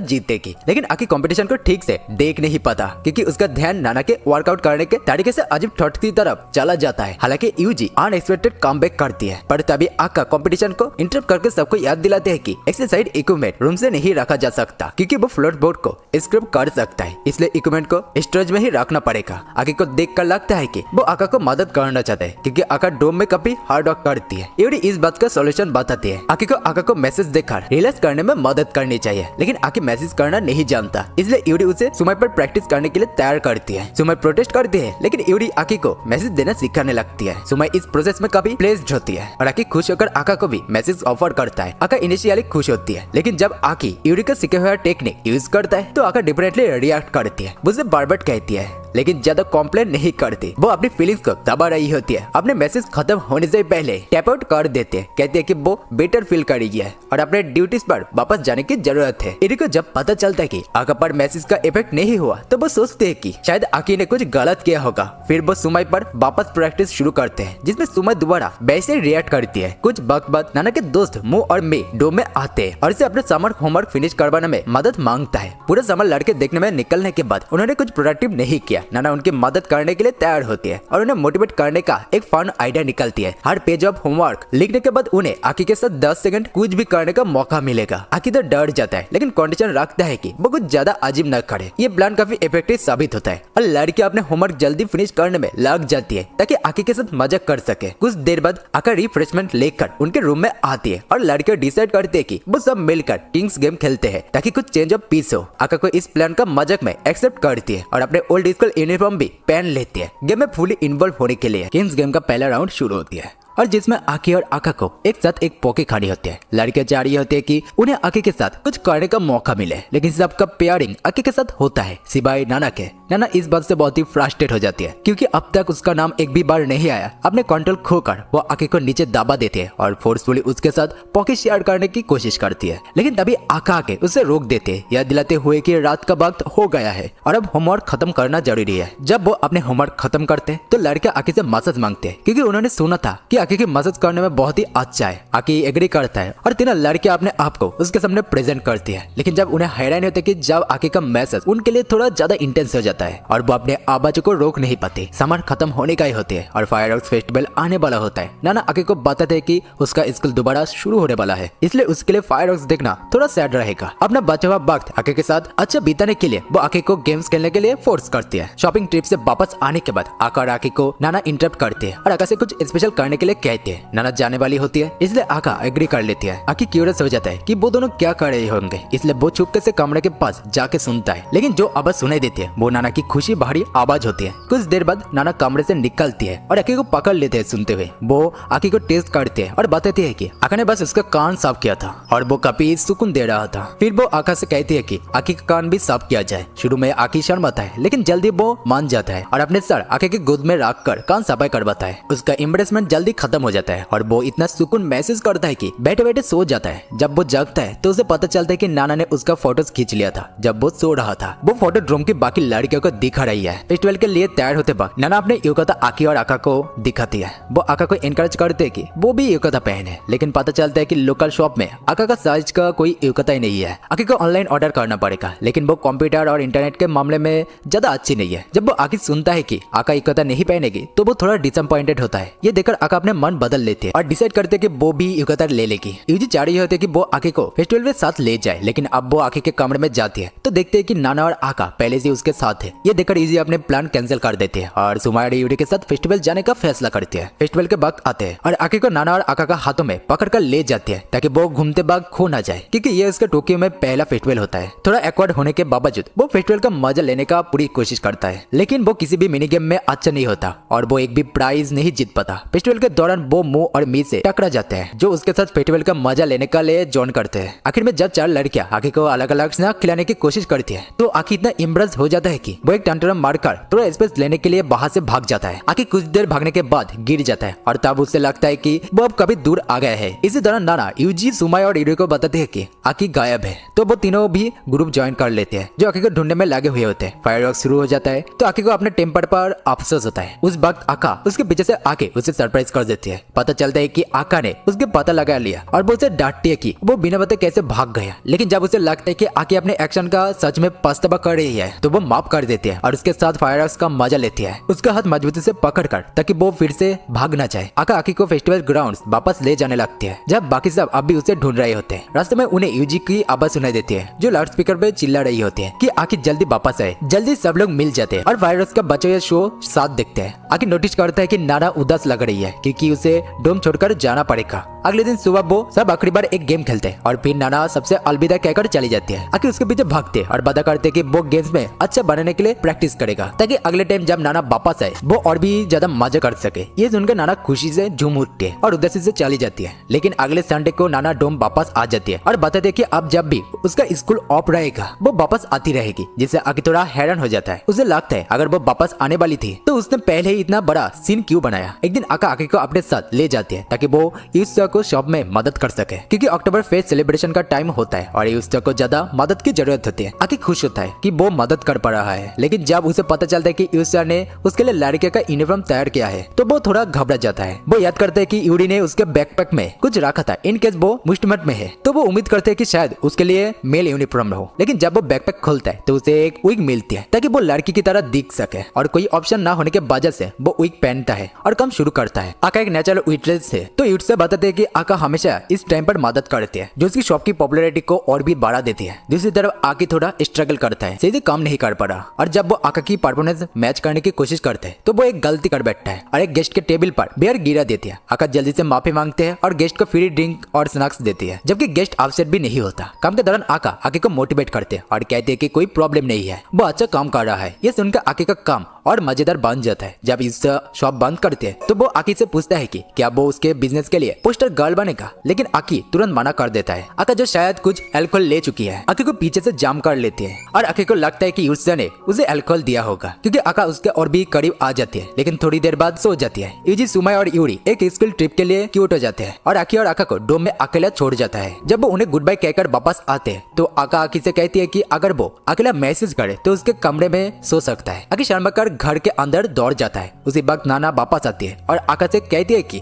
Speaker 1: जीतेगी, लेकिन आकी कंपटीशन को ठीक से देख नहीं पाता क्योंकि उसका ध्यान नाना के वर्कआउट करने के तरीके से अजीब थॉट की तरफ चला जाता है। हालांकि यूजी अनएक्सपेक्टेड कमबैक करती है, पर तभी आका कंपटीशन को इंटरप्ट करके सबको याद दिलाते हैं कि एक्सरसाइज इक्विपमेंट रूम से नहीं रखा जा सकता क्योंकि वो फ्लोट बोर्ड को स्क्रैप कर सकता है, इसलिए इक्विपमेंट को स्टोरेज में ही रखना पड़ेगा। आकी को देखकर लगता है कि वो आका को मदद करना चाहते हैं क्योंकि आका डोम में काफी हार्ड वर्क करती है। यूरी इस बात का सॉल्यूशन बताती है। आकी को आका को मैसेज देकर रियलाइज करने में मदद करनी चाहिए, लेकिन आकी मैसेज करना नहीं जानता, इसलिए यूरी उसे सुमय पर प्रैक्टिस करने के लिए तैयार करती है। सुमय प्रोटेस्ट करती है, लेकिन यूरी आकी को मैसेज देना सिखाने लगती है। सुमय इस प्रोसेस में काफी प्लेज्ड होती है और आकी खुश होकर आका को भी मैसेज ऑफर करता है। आका इनिशियली खुश होती है, लेकिन जब आकी यूरी का सीखे हुआ टेक्निक यूज करता है तो आका डिफरेंटली रिएक्ट करती है। वो उसे बार-बार कहती है, लेकिन ज्यादा कॉम्प्लेन नहीं करती। वो अपनी फीलिंग्स को दबा रही होती है। अपने मैसेज खत्म होने से पहले टैप आउट कर देते हैं, कहते हैं कि वो बेटर फील करेगी है और अपने ड्यूटीज पर वापस जाने की जरूरत है। इरी को जब पता चलता है कि आका पर मैसेज का इफेक्ट नहीं हुआ तो वो सोचते हैं कि शायद आकी ने कुछ गलत किया होगा। फिर वो सुमय पर वापस प्रैक्टिस शुरू करते हैं, जिसमें सुमय दोबारा वैसे रिएक्ट करती है। कुछ वक्त बाद नाना के दोस्त मु और मे डोम में आते हैं और इसे अपने समर होमवर्क फिनिश करवाने में मदद मांगता है। पूरा समर लड़के देखने में निकलने के बाद उन्होंने कुछ प्रोडक्टिव नहीं किया। नाना उनकी मदद करने के लिए तैयार होती है और उन्हें मोटिवेट करने का एक फन आइडिया निकलती है। हर पेज ऑफ होमवर्क लिखने के बाद उन्हें आकी के साथ 10 सेकंड कुछ भी करने का मौका मिलेगा। आकी तो डर जाता है, लेकिन कंडीशन रखता है कि वो कुछ ज्यादा अजीब न करे। ये प्लान काफी इफेक्टिव साबित होता है और लड़की अपने होमवर्क जल्दी फिनिश करने में लग जाती है ताकि आकी के साथ मजाक कर सके। कुछ देर बाद आका रिफ्रेशमेंट लेकर उनके रूम में आती है और लड़के डिसाइड करते हैं कि वो सब मिलकर किंग्स गेम खेलते हैं ताकि कुछ चेंज ऑफ पीस हो। आका को इस प्लान का मजाक में एक्सेप्ट करती है और अपने ओल्ड स्कूल यूनिफॉर्म भी पहन लेती है। गेम में फुली इन्वॉल्व होने के लिए किंग्स गेम का पहला राउंड शुरू होती है और जिसमें आकी और आका को एक साथ एक पोके खानी होती है। लड़के चाह रही होती है कि उन्हें आकी के साथ कुछ करने का मौका मिले, लेकिन सबका पेयरिंग आकी के साथ होता है सिवाय नाना के। नाना इस बात से बहुत ही फ्रस्ट्रेट हो जाती है क्योंकि अब तक उसका नाम एक भी बार नहीं आया। अपने कंट्रोल खोकर वो आकी को नीचे दबा देती है और फोर्सफुली उसके साथ पोके शेयर करने की कोशिश करती है, लेकिन तभी आका आके उसे रोक देते हैं, यह दिलाते हुए कि रात का वक्त हो गया है और अब होमवर्क खत्म करना जरूरी है। जब वो अपने होमवर्क खत्म करते हैं तो लड़के आकी से मदद मांगते हैं क्योंकि उन्होंने सुना था कि आकी की मदद करने में बहुत ही अच्छा है। आकी एग्री करता है और तीनों लड़के अपने आप को उसके सामने प्रेजेंट करती है, लेकिन जब उन्हें हैरानी होती है कि जब आकी का मैसेज उनके लिए थोड़ा ज्यादा इंटेंस हो जाता है और वो अपने आवाज को रोक नहीं पाते। समर खत्म होने का ही होती है और फायरवर्क्स फेस्टिवल आने वाला होता है। नाना आकी को बताते हैं कि उसका स्कूल दोबारा शुरू होने वाला है, इसलिए उसके लिए फायरवर्क्स देखना थोड़ा सैड रहेगा। अपना बचा हुआ वक्त आकी के साथ अच्छा बिताने के लिए वो आकी को गेम्स खेलने के लिए फोर्स करती है। शॉपिंग ट्रिप से वापस आने के बाद आका और आकी को नाना इंटरप्ट करते हैं और आका से कुछ स्पेशल करने के लिए कहते हैं। नाना जाने वाली होती है, इसलिए आका एग्री कर लेती है। आकी क्यूरियस हो जाता है कि वो दोनों क्या कर रहे होंगे, इसलिए वो चुपके से कमरे के पास जाके सुनता है, लेकिन जो आवाज सुनाई देती है वो नाना की खुशी भरी आवाज होती है। कुछ देर बाद नाना कमरे से निकलती है और आकी को पकड़ लेते हैं सुनते हुए। वो आकी को टेस्ट करते हैं और बताती है कि आका ने बस उसका कान साफ किया था और वो काफी सुकून दे रहा था। फिर वो आका से कहती है कि आकी का कान भी साफ किया जाए। शुरू में आकी शर्माता है, लेकिन जल्दी वो मान जाता है और अपने सर आकी की गोद में रखकर कान सफाई करवाता है। उसका एम्बरेसमेंट जल्दी खत्म हो जाता है और वो इतना सुकून महसूस करता है कि बैठे बैठे सो जाता है। जब वो जागता है तो उसे पता चलता है कि नाना ने उसका फोटोज खींच लिया था जब वो सो रहा था। वो फोटो ड्रोम की बाकी लड़कियों को दिखा रही है। फेस्टिवल के लिए तैयार होते वक्त नाना अपने युकाता आकी और आका को दिखाती है। वो आका को एनकरेज करते हैं कि वो भी युकाता पहने, लेकिन पता चलता है कि लोकल शॉप में आका का साइज का कोई युकाता ही नहीं है। आकी को ऑनलाइन ऑर्डर करना पड़ेगा, लेकिन वो कंप्यूटर और इंटरनेट के मामले में ज्यादा अच्छी नहीं है। जब वो आकी सुनता है कि आका युकाता नहीं पहनेगी तो वो थोड़ा डिसअपॉइंटेड होता है। ये देखकर आका अपने मन बदल लेती है और डिसाइड करते हैं कि वो भी युगातार ले लेगी। यूजी चाह रही होती है कि वो आके को फेस्टिवल में साथ ले जाए, लेकिन अब वो आके के कमरे में जाती है तो देखते हैं कि नाना और आका पहले से उसके साथ है। ये देखकर यूजी अपने प्लान कैंसिल कर देती है और सुमाया और यूरी के साथ फेस्टिवल जाने का फैसला करती है। फेस्टिवल के वक्त आते हैं और आके को नाना और आका का हाथों में पकड़ कर ले जाती है ताकि वो घूमते वक्त खो ना जाए, क्योंकि ये उसका टोक्यो में पहला फेस्टिवल होता है। थोड़ा एक्वर्ड होने के बावजूद वो फेस्टिवल का मजा लेने का पूरी कोशिश करता है, लेकिन वो किसी भी मिनी गेम में अच्छा नहीं होता और वो एक भी प्राइज नहीं जीत पाता। फेस्टिवल के दौरान वो मुंह और मी से टकरा जाते हैं जो उसके साथ फेस्टिवल का मजा लेने का लिए जॉइन करते हैं। आखिर में जब 4 लड़कियां आकी को अलग अलग स्नैक खिलाने की कोशिश करती है तो आकी इतना इम्प्रेस हो जाता है कि वो एक टंटरम मारकर थोड़ा स्पेस लेने के लिए वहां से भाग जाता है। आकी कुछ देर भागने के बाद गिर जाता है और तब उसे लगता है कि वो अब कभी दूर आ गया है। इसी दौरान नाना यूजी, सुमाया और यूरी को बताते हैं कि आकी गायब है, तो वो तीनों भी ग्रुप ज्वाइन कर लेते हैं जो आकी को ढूंढने में लगे हुए होते हैं। फायरवर्क शुरू हो जाता है तो आकी को अपने टेम्पर पर अफसोस होता है। उस वक्त आका उसके पीछे से आके उसे सरप्राइज कर देती है। पता चलता है कि आका ने उसके पता लगा लिया और वो उसे डांटती है कि वो बिना बताए कैसे भाग गया, लेकिन जब उसे लगता है कि आके अपने एक्शन का सच में पछतावा कर रही है तो वो माफ कर देती है और उसके साथ फायरवर्क्स का मजा लेती है, उसका हाथ मजबूती से पकड़कर ताकि वो फिर से भाग ना जाए। आका आकी को फेस्टिवल ग्राउंड्स वापस ले जाने लगती है जब बाकी सब अब भी उसे ढूंढ रहे होते हैं। रास्ते में उन्हें यूजी की आवाज सुनाई देती है जो लाउड स्पीकर पे चिल्ला रही होती है कि आकी जल्दी वापस आए, जल्दी सब लोग मिल जाते हैं और फायरवर्क्स का बचा हुआ शो साथ देखते हैं। आकी नोटिस करता है कि नाना उदास लग रही है क्योंकि उसे डोम छोड़कर जाना पड़ेगा। अगले दिन सुबह वो सब आखिरी बार एक गेम खेलते हैं और फिर नाना सबसे अलविदा कहकर चली जाती है। आखिर उसके पीछे भागते और वादा करते कि वो गेम्स में अच्छा बनने के लिए प्रैक्टिस करेगा ताकि अगले टाइम जब नाना वापस आए वो और भी ज्यादा मजा कर सके। ये सुनकर नाना खुशी से झूम उठती है और उदासी से चली जाती है। लेकिन अगले संडे को नाना डोम वापस आ जाती है और बताते कि अब जब भी उसका स्कूल ऑफ रहेगा वो वापस आती रहेगी, जिससे आकी थोड़ा हैरान हो जाता है। उसे लगता है अगर वो वापस आने वाली थी तो उसने पहले ही इतना बड़ा सीन क्यों बनाया। एक दिन आका आकी को अपने साथ ले जाती है ताकि वो यूस्टा को शॉप में मदद कर सके, क्योंकि अक्टूबर फेस्ट सेलिब्रेशन का टाइम होता है और यूस्टा को ज्यादा मदद की जरूरत होती है। आकी खुश होता है कि वो मदद कर पा रहा है, लेकिन जब उसे पता चलता है कि यूस्टा ने उसके लिए लड़के का यूनिफॉर्म तैयार किया है तो वो थोड़ा घबरा जाता है। वो याद करते हैं कि यूरी ने उसके बैकपैक में कुछ रखा था इन केस वो मुश्तमट में है, तो वो उम्मीद करते हैं कि शायद उसके लिए मेल यूनिफॉर्म हो। लेकिन जब वो बैकपैक खोलता है तो उसे एक विग मिलती है ताकि वो लड़की की तरह दिख सके और कोई ऑप्शन ना होने के वजह से वो विग पहनता है और काम शुरू करता है। आका एक नेचुरल वेटरेस है तो यूट से बताते हैं कि आका हमेशा इस टाइम पर मदद करती है जो उसकी शॉप की पॉपुलैरिटी को और भी बढ़ा देती है। दूसरी तरफ आकी थोड़ा स्ट्रगल करता है, सीधे काम नहीं कर पा रहा और जब वो आका की परफॉर्मेंस मैच करने की कोशिश करते हैं तो वो एक गलती कर बैठता है और एक गेस्ट के टेबल पर बियर गिरा देती है। आका जल्दी से माफी मांगते हैं और गेस्ट को फ्री ड्रिंक और स्नैक्स देती है, जबकि गेस्ट अपसेट भी नहीं होता। काम के दौरान आका आकी को मोटिवेट करते हैं और कहते हैं कि कोई प्रॉब्लम नहीं है, वो अच्छा काम कर रहा है। ये सुनकर आकी का काम और मजेदार बन जाता है। जब इस शॉप बंद करते हैं तो वो आकी से पूछता है कि क्या वो उसके बिजनेस के लिए पोस्टर गर्ल बनेगा, लेकिन आकी तुरंत मना कर देता है। आका जो शायद कुछ अल्कोहल ले चुकी है आकी को पीछे से जाम कर लेती है और आकी को लगता है कि यूर्सा ने उसे अल्कोहल दिया होगा, क्योंकि आका उसके और भी करीब आ जाती है, लेकिन थोड़ी देर बाद सो जाती है। यूजी, सुमाया और यूरी एक स्कूल ट्रिप के लिए क्यूट हो जाते हैं और आकी और आका को डोम में अकेला छोड़ जाता है। जब वो उन्हें गुड बाय कहकर वापस आते हैं तो आका आकी से कहती है कि अगर वो अकेला मैसेज करे तो उसके कमरे में सो सकता है। आकी शर्मा कर घर के अंदर दौड़ जाता है। उसी वक्त नाना वापस आती है और आका से कहती है कि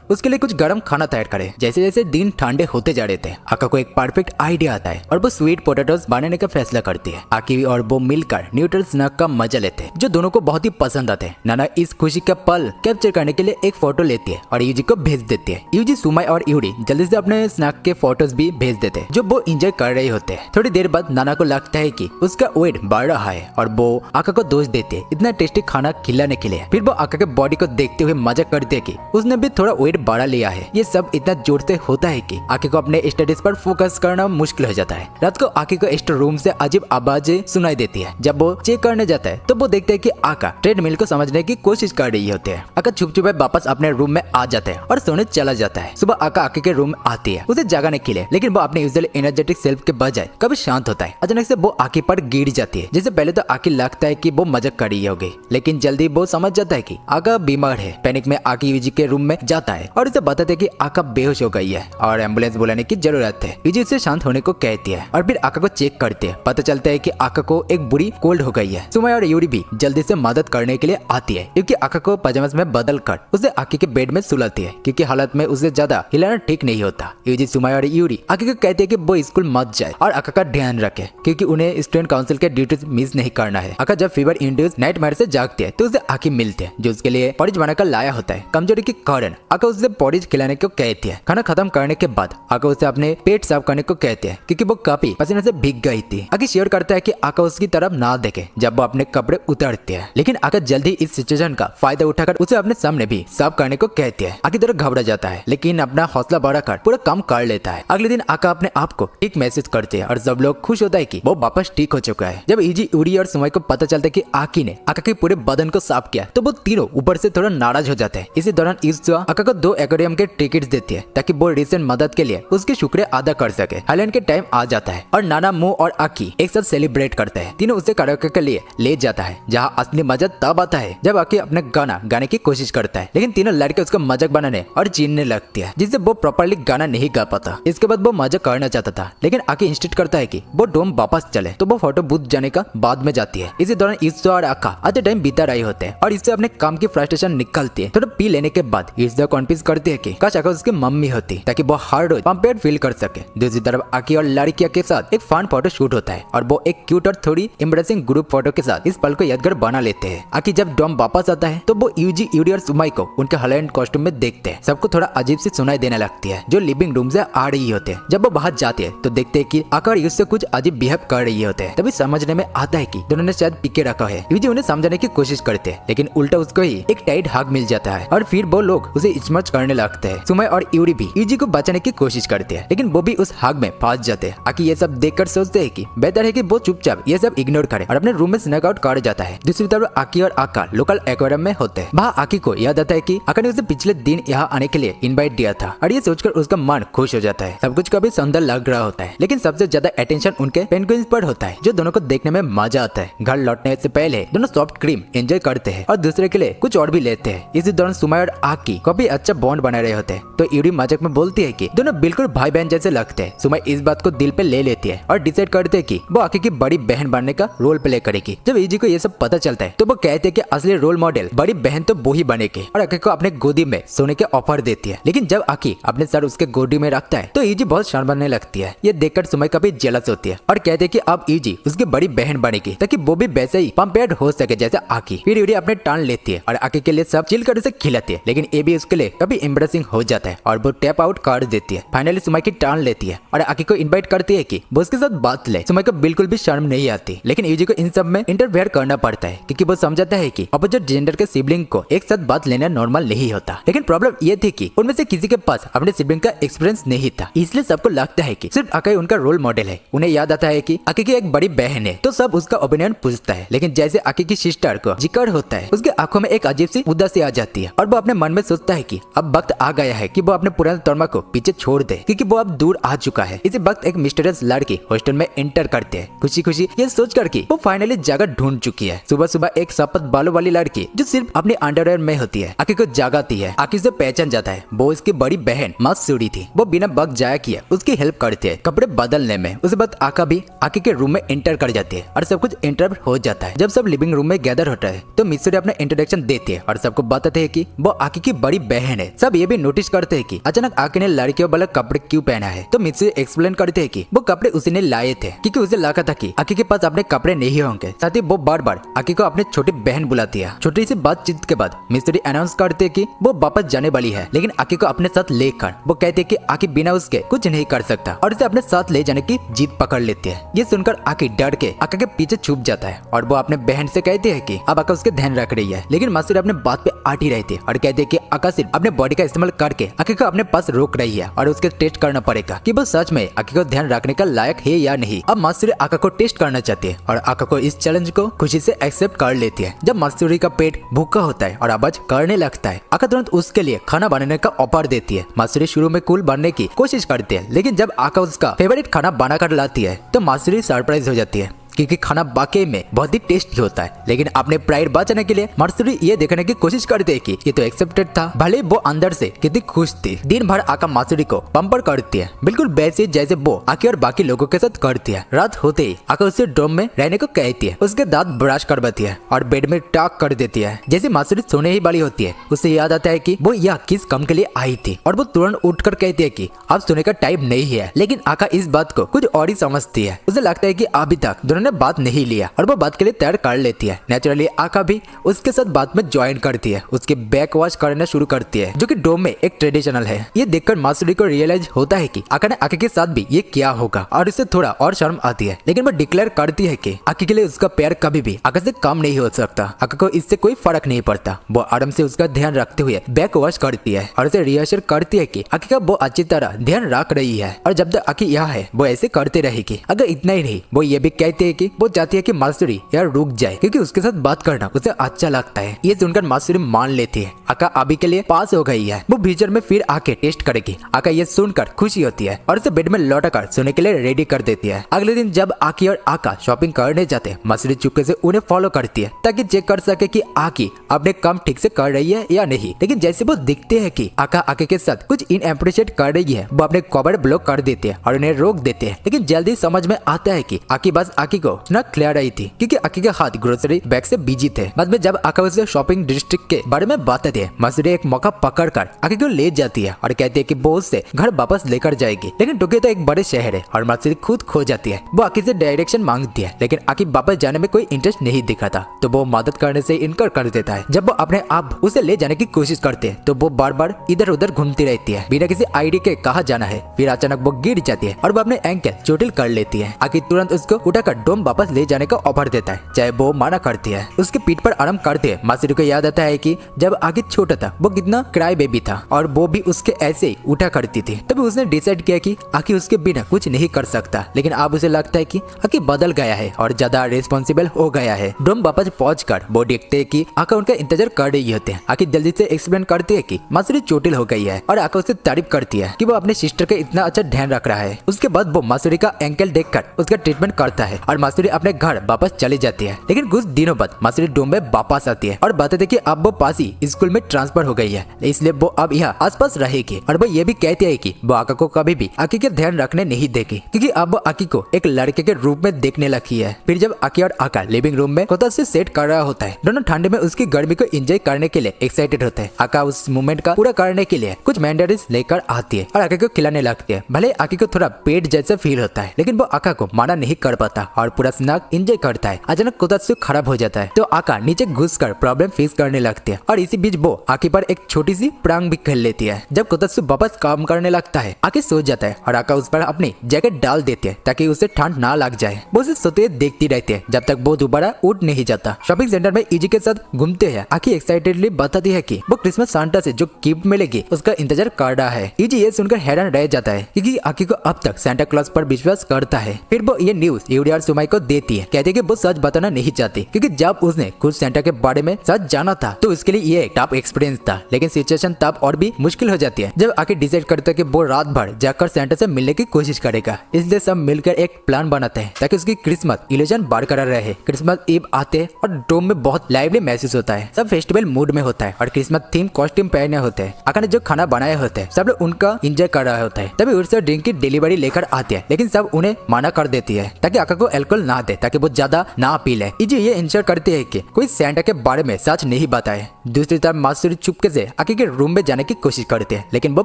Speaker 1: उसके लिए कुछ गरम खाना तैयार करे। जैसे जैसे दिन ठंडे होते जा रहे थे आका को एक परफेक्ट आइडिया आता है और वो स्वीट पोटैटोस बनाने का फैसला करती है। आकी और वो मिलकर न्यूट्रल स्नैक का मजा लेते हैं जो दोनों को बहुत ही पसंद आते हैं। नाना इस खुशी का पल कैप्चर करने के लिए एक फोटो लेती है और यूजी को भेज देती है। यूजी, सुमाया और यूरी जल्दी से अपने स्नैक के फोटोज भी भेज देते हैं जो वो एंजॉय कर रहे होते हैं। थोड़ी देर बाद नाना को लगता है कि उसका वेट बढ़ रहा है और वो आका को दोष देते हैं इतना टेस्टी खाना खिलाने के लिए। फिर वो आका के बॉडी को देखते हुए मजा करते हैं कि उसने भी थोड़ा वेट बढ़ा लिया है। ये सब इतना जोर से होता है कि आके को अपने स्टडीज पर फोकस करना मुश्किल हो जाता है। रात को आके को स्टोर रूम से अजीब आवाजें सुनाई देती है। जब वो चेक करने जाता है तो वो देखते हैं कि आका ट्रेडमिल को समझने की कोशिश कर रही होती है। आका छुप छुपे वापस अपने रूम में आ जाता है और सोने चला जाता है। सुबह आका आके के रूम में आती है उसे जगाने के लिए, लेकिन वो अपने यूजुअल एनर्जेटिक सेल्फ के बजाय कभी शांत होता है। अचानक से वो आके पर गिर जाती है, जिससे पहले तो आके लगता है कि वो मजाक कर रही होगी, लेकिन जल्दी वो समझ जाता है कि आका बीमार है। पैनिक में आके यूजी के रूम में जाता है और उसे बताते हैं कि आका बेहोश हो गई है और एम्बुलेंस बुलाने की जरूरत है। यूजी उसे शांत होने को कहती है और फिर आका को चेक करती है। पता चलता है कि आका को एक बुरी कोल्ड हो गई है। सुमाई और यूरी भी जल्दी से मदद करने के लिए आती है क्योंकि आका को पजामास में बदल कर उसे आकी के बेड में सुलाती है क्योंकि हालत में उसे ज्यादा हिलाना ठीक नहीं होता। यूजी, सुमाई और यूरी आकी को कहते हैं कि वो स्कूल मत जाए और आका का ध्यान रखे क्योंकि उन्हें स्टूडेंट काउंसिल के ड्यूटीज मिस नहीं करना है। आका जब फीवर इंड्यूस नाइटमेयर से जागती है तो उसे आकी मिलते हैं जो उसके लिए पॉरिज बनाकर लाया होता है। कमजोरी के कारण आका उसे पॉरिज खिलाने को कहती है। खाना खत्म करने के बाद आका उसे अपने पेट साफ करने को कहते हैं क्योंकि वो काफी पसीने से भीग गई थी। आकी शेयर करता है कि आका उसकी तरफ ना देखे जब वो अपने कपड़े उतारते हैं, लेकिन आका जल्दी इस सिचुएशन का फायदा उठाकर उसे अपने सामने भी साफ करने को कहती है। आकी तरह घबरा जाता है लेकिन अपना हौसला बढ़ाकर पूरा काम कर लेता है। अगले दिन आका अपने आप को ठीक महसूस करते हैं और सब लोग खुश होता है कि वो वापस ठीक हो चुका है। जब यूजी, यूरी और सुमाई को पता चलता है कि आकी ने आका के पूरे बदन को साफ किया तो वो तीनों ऊपर से थोड़ा नाराज हो जाते हैं। इसी दौरान यूजुआ आका को 2 एक्वेरियम के टिकट्स देती है ताकि वो रिसेंट मदद के लिए उसके शुक्रिया अदा कर सके। हाईलैंड के टाइम आ जाता है और नाना, मो और आकी एक साथ सेलिब्रेट करते हैं। तीनों उसे कराओके के लिए ले जाता है जहाँ असली मजा तब आता है जब आकी अपने गाना गाने की कोशिश करता है, लेकिन तीनों लड़के उसको मजाक बनाने और चीनने लगती है जिससे वो प्रॉपर्ली गाना नहीं गा पाता। इसके बाद वो मजाक करना चाहता था लेकिन आकी इंसिस्ट करता है कि वो डोम वापस चले तो वो फोटो बूथ जाने का बाद में जाती है। इसी दौरान यूजुआ और आका आधे टाइम बिता रहे होते हैं और इससे अपने काम की फ्रस्ट्रेशन निकलती है। थोड़ा पी लेने के बाद यूजुआ कॉन्फ्यूज करती है कि काश आका उसकी मम्मी होती ताकि वो हर रोज पंपेड फील कर सके। दूसरी तरफ आकी और लड़किया के साथ एक फन फोटो शूट होता है और वो एक क्यूट और थोड़ी एम्ब्रेसिंग ग्रुप फोटो के साथ इस पल को यादगार बना लेते हैं। आकी जब डॉम वापस आता है तो वो यूजी, यूरी और सुमाई को उनके हाईलैंड कॉस्ट्यूम में देखते हैं। सबको थोड़ा अजीब सी सुनाई देने लगती है जो लिविंग रूम से आ रही होते हैं। जब वो बाहर जाते हैं तो देखते हैं कि आका और यूज से कुछ अजीब बिहेव कर रही होते हैं। तभी समझने में आता है कि दोनों ने शायद पीके रखा है। यूजी उन्हें समझाने की कोशिश करते हैं लेकिन उल्टा उसको ही एक टाइट हग मिल जाता है और फिर वो लोग उसे स्मच करने लगते हैं। सुमाई और यूरी भी यूजी को बचाने की कोशिश करते हैं लेकिन वो भी उस हग में फंस जाते हैं। आकी ये सब देखकर सोचते हैं कि बेहतर है कि वो चुपचाप ये सब इग्नोर करे और अपने रूम में स्नैक आउट कर जाता है। दूसरी तरफ आकी और आका लोकल एक्वेरियम में होते हैं। वहाँ आकी को याद आता है कि आका ने उसे पिछले दिन यहाँ आने के लिए इनवाइट दिया था और ये सोचकर उसका मन खुश हो जाता है। सब कुछ काफी सुंदर लग रहा होता है लेकिन सबसे ज्यादा अटेंशन उनके पेंगुइन्स पर होता है जो दोनों को देखने में मजा आता है। घर लौटने से पहले दोनों सॉफ्ट क्रीम एंजॉय करते हैं और दूसरे के लिए कुछ और भी लेते हैं। इसी दौरान सुमाई और आकी काफी अच्छा बॉन्ड बना रहे होते हैं तो यूरी मजाक में बोलती है कि दोनों बिल्कुल भाई बहन जैसे लगते हैं। सुमाई इस बात को दिल पे ले लेती है और डिसाइड करते हैं कि वो आकी की बड़ी बहन बनने का रोल प्ले करेगी। जब यूजी को ये सब पता चलता है तो वो कहते हैं कि असली रोल मॉडल बड़ी बहन तो वो ही बनेगी और आकी को अपने गोदी में सोने के ऑफर देती है। लेकिन जब आकी अपने सर उसके गोदी में रखता है तो यूजी बहुत शर्माने लगती है। ये देखकर सुमाई काफी जेलस होती है और कहते हैं कि अब यूजी उसकी बड़ी बहन बनेगी ताकि वो भी वैसे ही पंपेयर्ड हो सके जैसे आकी। फिर यूरी अपने टान लेती है और आकी के लिए सब चिल कर उसे खिलाती है लेकिन ये भी उसके लिए काफी एम्बरेसिंग हो जाता है और वो टैप आउट कर देती है। फाइनली सुमाई की टान लेती है और आकी को इनवाइट करती है कि वो उसके साथ बात ले। सुमाई को बिल्कुल भी शर्म नहीं आती लेकिन यूजी को इन सब में इंटरफेयर करना पड़ता है क्योंकि वो समझाता है कि अपोजिट जेंडर के सिबलिंग को एक साथ बात लेना नॉर्मल नहीं होता। लेकिन प्रॉब्लम ये थी कि उनमें से किसी के पास अपने सिबलिंग का एक्सपीरियंस नहीं था, इसलिए सबको लगता है कि सिर्फ आका ही उनका रोल मॉडल है। उन्हें याद आता है कि आकी की एक बड़ी बहन है तो सब उसका ओपिनियन पूछता है लेकिन जैसे आकी की सिस्टर को जिक्र होता है उसके आंखों में एक अजीब सी उदासी आ जाती है और वो अपने मन में सोचता है कि अब वक्त आ गया है कि वो अपने पुराने तौरमा को पीछे छोड़ दे क्योंकि वो अब दूर आ चुका है। इसी वक्त एक मिस्टीरियस लड़की हॉस्टल में एंटर करते हैं खुशी खुशी ये सोचकर कि वो फाइनली जगह ढूंढ चुकी है। सुबह सुबह एक सफेद बालों वाली लड़की जो सिर्फ अपने अंडरवेयर में होती है आकी को जगाती है। आकी से पहचान जाता है वो उसकी बड़ी बहन मासूरी थी। वो बिना वक्त जाया किए उसकी हेल्प करती है कपड़े बदलने में। उसके बाद आका भी आकी के रूम में एंटर कर जाती है और सब कुछ इंटरप्ट हो जाता है। जब सब लिविंग रूम में गैदर होता है तो मिसूरी अपना इंट्रोडक्शन देती है और सबको बताते हैं कि वो आकी की बड़ी बहन है। सब ये भी नोटिस करते हैं कि अचानक आकी ने लड़कियों वाला कपड़े क्यों पहना है तो मिसूरी एक्सप्लेन करते हैं कि वो कपड़े उसी ने लाए थे क्योंकि उसे लगा था कि आकी के पास अपने कपड़े नहीं होंगे। साथ ही वो बार बार आकी को अपनी छोटी बहन बुलाती है। छोटी सी बातचीत के बाद मिसूरी अनाउंस करते हैं कि वो वापस जाने वाली है लेकिन आकी को अपने साथ लेकर। वो कहते हैं कि आकी बिना उसके कुछ नहीं कर सकता और उसे अपने साथ ले जाने की जीत पकड़ लेती है। ये सुनकर आकी डर के आका के पीछे छुप जाता है और वो अपने बहन से कहती है कि अब आका उसके ध्यान रख रही है। लेकिन मासूरी अपने बात पे आटी रहती है और कहते हैं कि आका सिर्फ अपने बॉडी का इस्तेमाल करके आकी को अपने पास रोक रही है और उसके टेस्ट करना पड़ेगा कि वो सच में आकी को ध्यान रखने का लायक है या नहीं। अब मासूरी आका को टेस्ट करना चाहती है और आका को इस चैलेंज को खुशी से एक्सेप्ट कर लेती है। जब मासूरी का पेट भूखा होता है और आवाज करने लगता है आका तुरंत उसके लिए खाना बनाने का ऑफर देती है। मासूरी शुरू में कूल बनने की कोशिश करती है लेकिन जब आका उसका फेवरेट खाना बना कर लाती है तो मासूरी सरप्राइज हो जाती है क्योंकि खाना वाकई में बहुत ही टेस्टी होता है। लेकिन अपने प्राइड बचाने के लिए मात्सुरी ये देखने की कोशिश करती है कि ये तो एक्सेप्टेड था, भले वो अंदर से कितनी खुश थी। दिन भर आका मात्सुरी को पंपर करती है, बिल्कुल वैसे जैसे वो आकी और बाकी लोगों के साथ करती है। रात होते ही आका उससे डोम में रहने को कहती है, उसके दांत ब्रश करवाती है और बेड में टाक कर देती है। जैसे मात्सुरी सोने ही वाली होती है, उसे याद आता है कि वो यह किस काम के लिए आई थी और वो तुरंत उठकर कहती है कि अब सोने का टाइम नहीं है। लेकिन आका इस बात को कुछ और ही समझती है। उसे लगता है कि अभी तक दोनों ने बात नहीं लिया और वो बात के लिए तैयार कर लेती है। नेचुरली आका भी उसके साथ बात में ज्वाइन करती है, उसके बैक वॉश करना शुरू करती है, जो कि डोम में एक ट्रेडिशनल है। ये देखकर मात्सुरी को रियलाइज होता है कि आका ने आके के साथ भी ये किया होगा और उसे थोड़ा और शर्म आती है। लेकिन वो डिक्लेयर करती है कि आके के लिए उसका प्यार कभी भी आका से कम नहीं हो सकता। आका को इससे कोई फर्क नहीं पड़ता। वो आराम से उसका ध्यान रखते हुए बैक वॉश करती है और उसे रिएश्योर करती है कि आकी का वो अच्छी तरह ध्यान रख रही है और जब तक आकी यहाँ है वो ऐसे करते रहेगी। अगर इतना ही नहीं, वो ये भी कहते है कि वो चाहती है कि मात्सुरी यार रुक जाए, क्योंकि उसके साथ बात करना उसे अच्छा लगता है। ये सुनकर मात्सुरी मान लेती है। आका अभी के लिए पास हो गई है, वो फ्यूचर में फिर आके टेस्ट करेगी। आका ये सुनकर खुशी होती है और उसे बेड में लौटाकर सोने के लिए रेडी कर देती है। अगले दिन जब आकी और आका शॉपिंग करने जाते हैं, मात्सुरी चुपके से उन्हें फॉलो करती है ताकि चेक कर सके कि आकी अपने काम ठीक से कर रही है या नहीं। लेकिन जैसे वो दिखते हैं कि आका आके के साथ कुछ इनएप्रिशिएट कर रही है, वो अपने कवर ब्लॉक कर देते हैं और उन्हें रोक देते हैं। लेकिन जल्दी समझ में आता है कि आकी बस आकी को न खिला रही थी, क्योंकि आकी के हाथ ग्रोसरी बैग से बिजी थे। बाद में जब आका उसे शॉपिंग डिस्ट्रिक्ट के बारे में बताते हैं, मात्सुरी एक मौका पकड़कर आकी को ले जाती है और कहती है कि वो उससे घर वापस लेकर जाएगी। लेकिन टोक्यो तो एक बड़े शहर है और मात्सुरी खुद खो जाती है। वो आकी से डायरेक्शन मांगती है, लेकिन आकी वापस जाने में कोई इंटरेस्ट नहीं दिखाता, तो वो मदद करने से इनकार कर देता है। जब वो अपने आप उसे ले जाने की कोशिश करते हैं, तो वो बार बार इधर उधर घूमती रहती है, बिना किसी आईडी के कहा जाना है। फिर अचानक वो गिर जाती है और वो अपने एंकल चोटिल कर लेती है। आकी तुरंत उसको उठाकर डोम वापस ले जाने का ऑफर देता है, चाहे वो मना करती है। उसके पीठ पर आराम करते हैं। मात्सुरी को याद आता है कि जब आकी छोटा था वो कितना क्राई बेबी था और वो भी उसके ऐसे ही उठा करती थी। तभी उसने डिसाइड किया कि आकी उसके बिना कुछ नहीं कर सकता। लेकिन अब उसे लगता है कि आकी बदल गया है और ज्यादा रिस्पॉन्सिबल हो गया है। डोम वापस पहुंचकर वो देखते हैं कि आका उनका इंतजार कर रही होते हैं। आकी जल्दी से एक्सप्लेन करती है कि मात्सुरी चोटिल हो गई है और आका उसे तारीफ करती है कि वो अपने सिस्टर का इतना अच्छा ध्यान रख रहा है। उसके बाद वो मात्सुरी का एंकल देखकर उसका ट्रीटमेंट करता है और मात्सुरी अपने घर वापस चली जाती है। लेकिन कुछ दिनों बाद मात्सुरी डोम में वापस आती है और बताते कि अब वो पास ही स्कूल में ट्रांसफर हो गई है, इसलिए वो अब यहाँ आसपास रहेगी। और वो ये भी कहती है कि वो आका को कभी भी आकी का ध्यान रखने नहीं देगी, क्योंकि अब वो आकी को एक लड़के के रूप में देखने लगी है। फिर जब आकी और आका लिविंग रूम में कोता से सेट कर रहा होता है, दोनों ठंडे में उसकी गर्मी को एंजॉय करने के लिए एक्साइटेड होते हैं। आका उस मोमेंट का पूरा करने के लिए कुछ मैंडेटरीज लेकर आती है और आकी को खिलाने लगती है। भले आकी को थोड़ा पेट जैसा फील होता है, लेकिन वो आका को मना नहीं कर पाता और पूरा स्नैक एंजॉय करता है। अचानक कोतात्सु खराब हो जाता है, तो आका नीचे घुसकर प्रॉब्लम फेस करने लगती है और इसी बीच वो आकी पर एक छोटी सी प्रांग भी खेल लेती है। जब कोतात्सु वापस काम करने लगता है, आकी सो जाता है और आका उस पर अपनी जैकेट डाल देती है ताकि उसे ठंड ना लग जाए। वो उसे सोते देखती रहती है जब तक वो दोबारा उठ नहीं जाता। शॉपिंग सेंटर में इजी के साथ घूमते हैं। आकी एक्साइटेडली बताती है कि वो क्रिसमस सांता से जो गिफ्ट मिलेगी उसका इंतजार कर रहा है। इजी ये सुनकर हैरान रह जाता है, क्योंकि आकी को अब तक सांता क्लॉज पर विश्वास करता है। फिर वो ये न्यूज यूडी और सुमाई को देती है, कहती है कि वो सच बताना नहीं चाहती, क्योंकि जब उसने खुद सांता के बारे में सच जाना था तो उसके लिए ये एक टफ एक्सपीरियंस था। लेकिन सिचुएशन तब और भी मुश्किल हो जाती है जब आकी डिसाइड करता है कि वो रात भर जाकर सांता से मिलने की कोशिश करेगा। इसलिए सब मिलकर एक प्लान बनाते हैं ताकि उसकी क्रिसमस इल्यूजन बरकरार रहे। क्रिसमस ईव आते हैं और डोम में बहुत लाइवली महसूस होता है। सब फेस्टिवल मूड में होता है और क्रिसमस थीम कॉस्ट्यूम पहने होते हैं। आका ने जो खाना बनाया होता है सब लोग उनका एंजॉय कर रहा होता है। तभी उड़से ड्रिंक की डिलीवरी लेकर आती है, लेकिन सब उन्हें मना कर देती है ताकि आका को अल्कोहल ना दे, ताकि वो ज्यादा ना पी ले। इजी ये इंश्योर करती है कि कोई सांता के बारे में सच नहीं बताए। दूसरी तरफ मात्सुरी चुपके से आकी के रूम में जाने की कोशिश करते हैं, लेकिन वो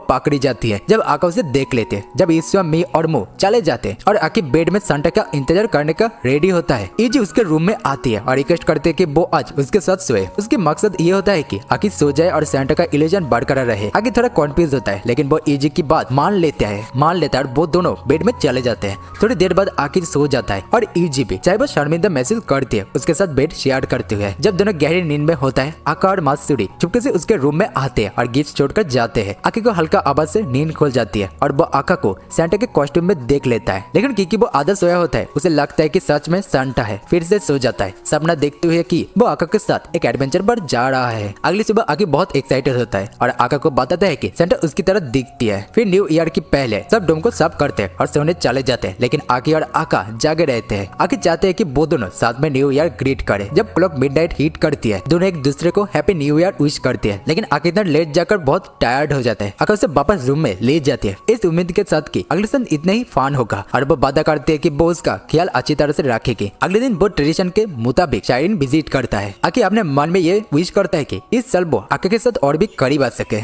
Speaker 1: पकड़ी जाती है जब आका उसे देख लेते हैं। जब ईश्वर मी और मु चले जाते हैं और आकी बेड में सांता का इंतजार करने का रेडी होता है, इजी उसके रूम में आती है और रिक्वेस्ट करते हैं कि वो आज उसके साथ सोए। उसके मकसद ये होता है कि आकी सो जाए और सांता का इल्यूजन बरकरार रहे। आकी थोड़ा कॉन्फ्यूज होता है, लेकिन वो इजी की बात मान लेता है और वो दोनों बेड में चले जाते हैं। थोड़ी देर बाद आकी सो जाता है और इजी भी, चाहे वो शर्मिंदा महसूस करती है, उसके साथ बेड शेयर करते हुए। जब दोनों गहरी नींद में होता है, आका और मासूरी चुपके से उसके रूम में आते हैं और गिफ्ट छोड़कर जाते हैं। आकी को हल्का आवाज से नींद खुल जाती है और वो आका को सेंटा के कॉस्ट्यूम में देख लेता है, लेकिन क्योंकि वो आधा सोया होता है उसे लगता है कि सच में सेंटा है। फिर से सो जाता है, सपना देखते हुए कि वो आका के साथ एक एडवेंचर पर जा रहा है। अगली सुबह आकी बहुत एक्साइटेड होता है और आका को बताता है कि सेंटा उसकी तरह दिखती है। फिर न्यू ईयर की पहले सब डोम को साफ करते हैं और सोने चले जाते हैं, लेकिन आकी और आका जागे रहते हैं। आकी चाहते हैं कि वो दोनों साथ में न्यू ईयर ग्रीट करे। जब क्लॉक मिडनाइट हिट करती है दोनों एक दूसरे को हैप्पी न्यू ईयर विश करते हैं, लेकिन आकी इतना लेट जाकर बहुत टायर्ड हो जाता है। आका उसे वापस रूम में ले जाती है इस उम्मीद के साथ कि अगले दिन इतना ही फन होगा और वो वादा करते हैं कि वो उसका ख्याल अच्छी तरह से रखेगी। अगले दिन वो ट्रेडिशन के मुताबिक शायरीन विजिट करता है। आकी अपने मन में ये विश करता है कि इस साल वो आका के साथ और भी करीब आ सके।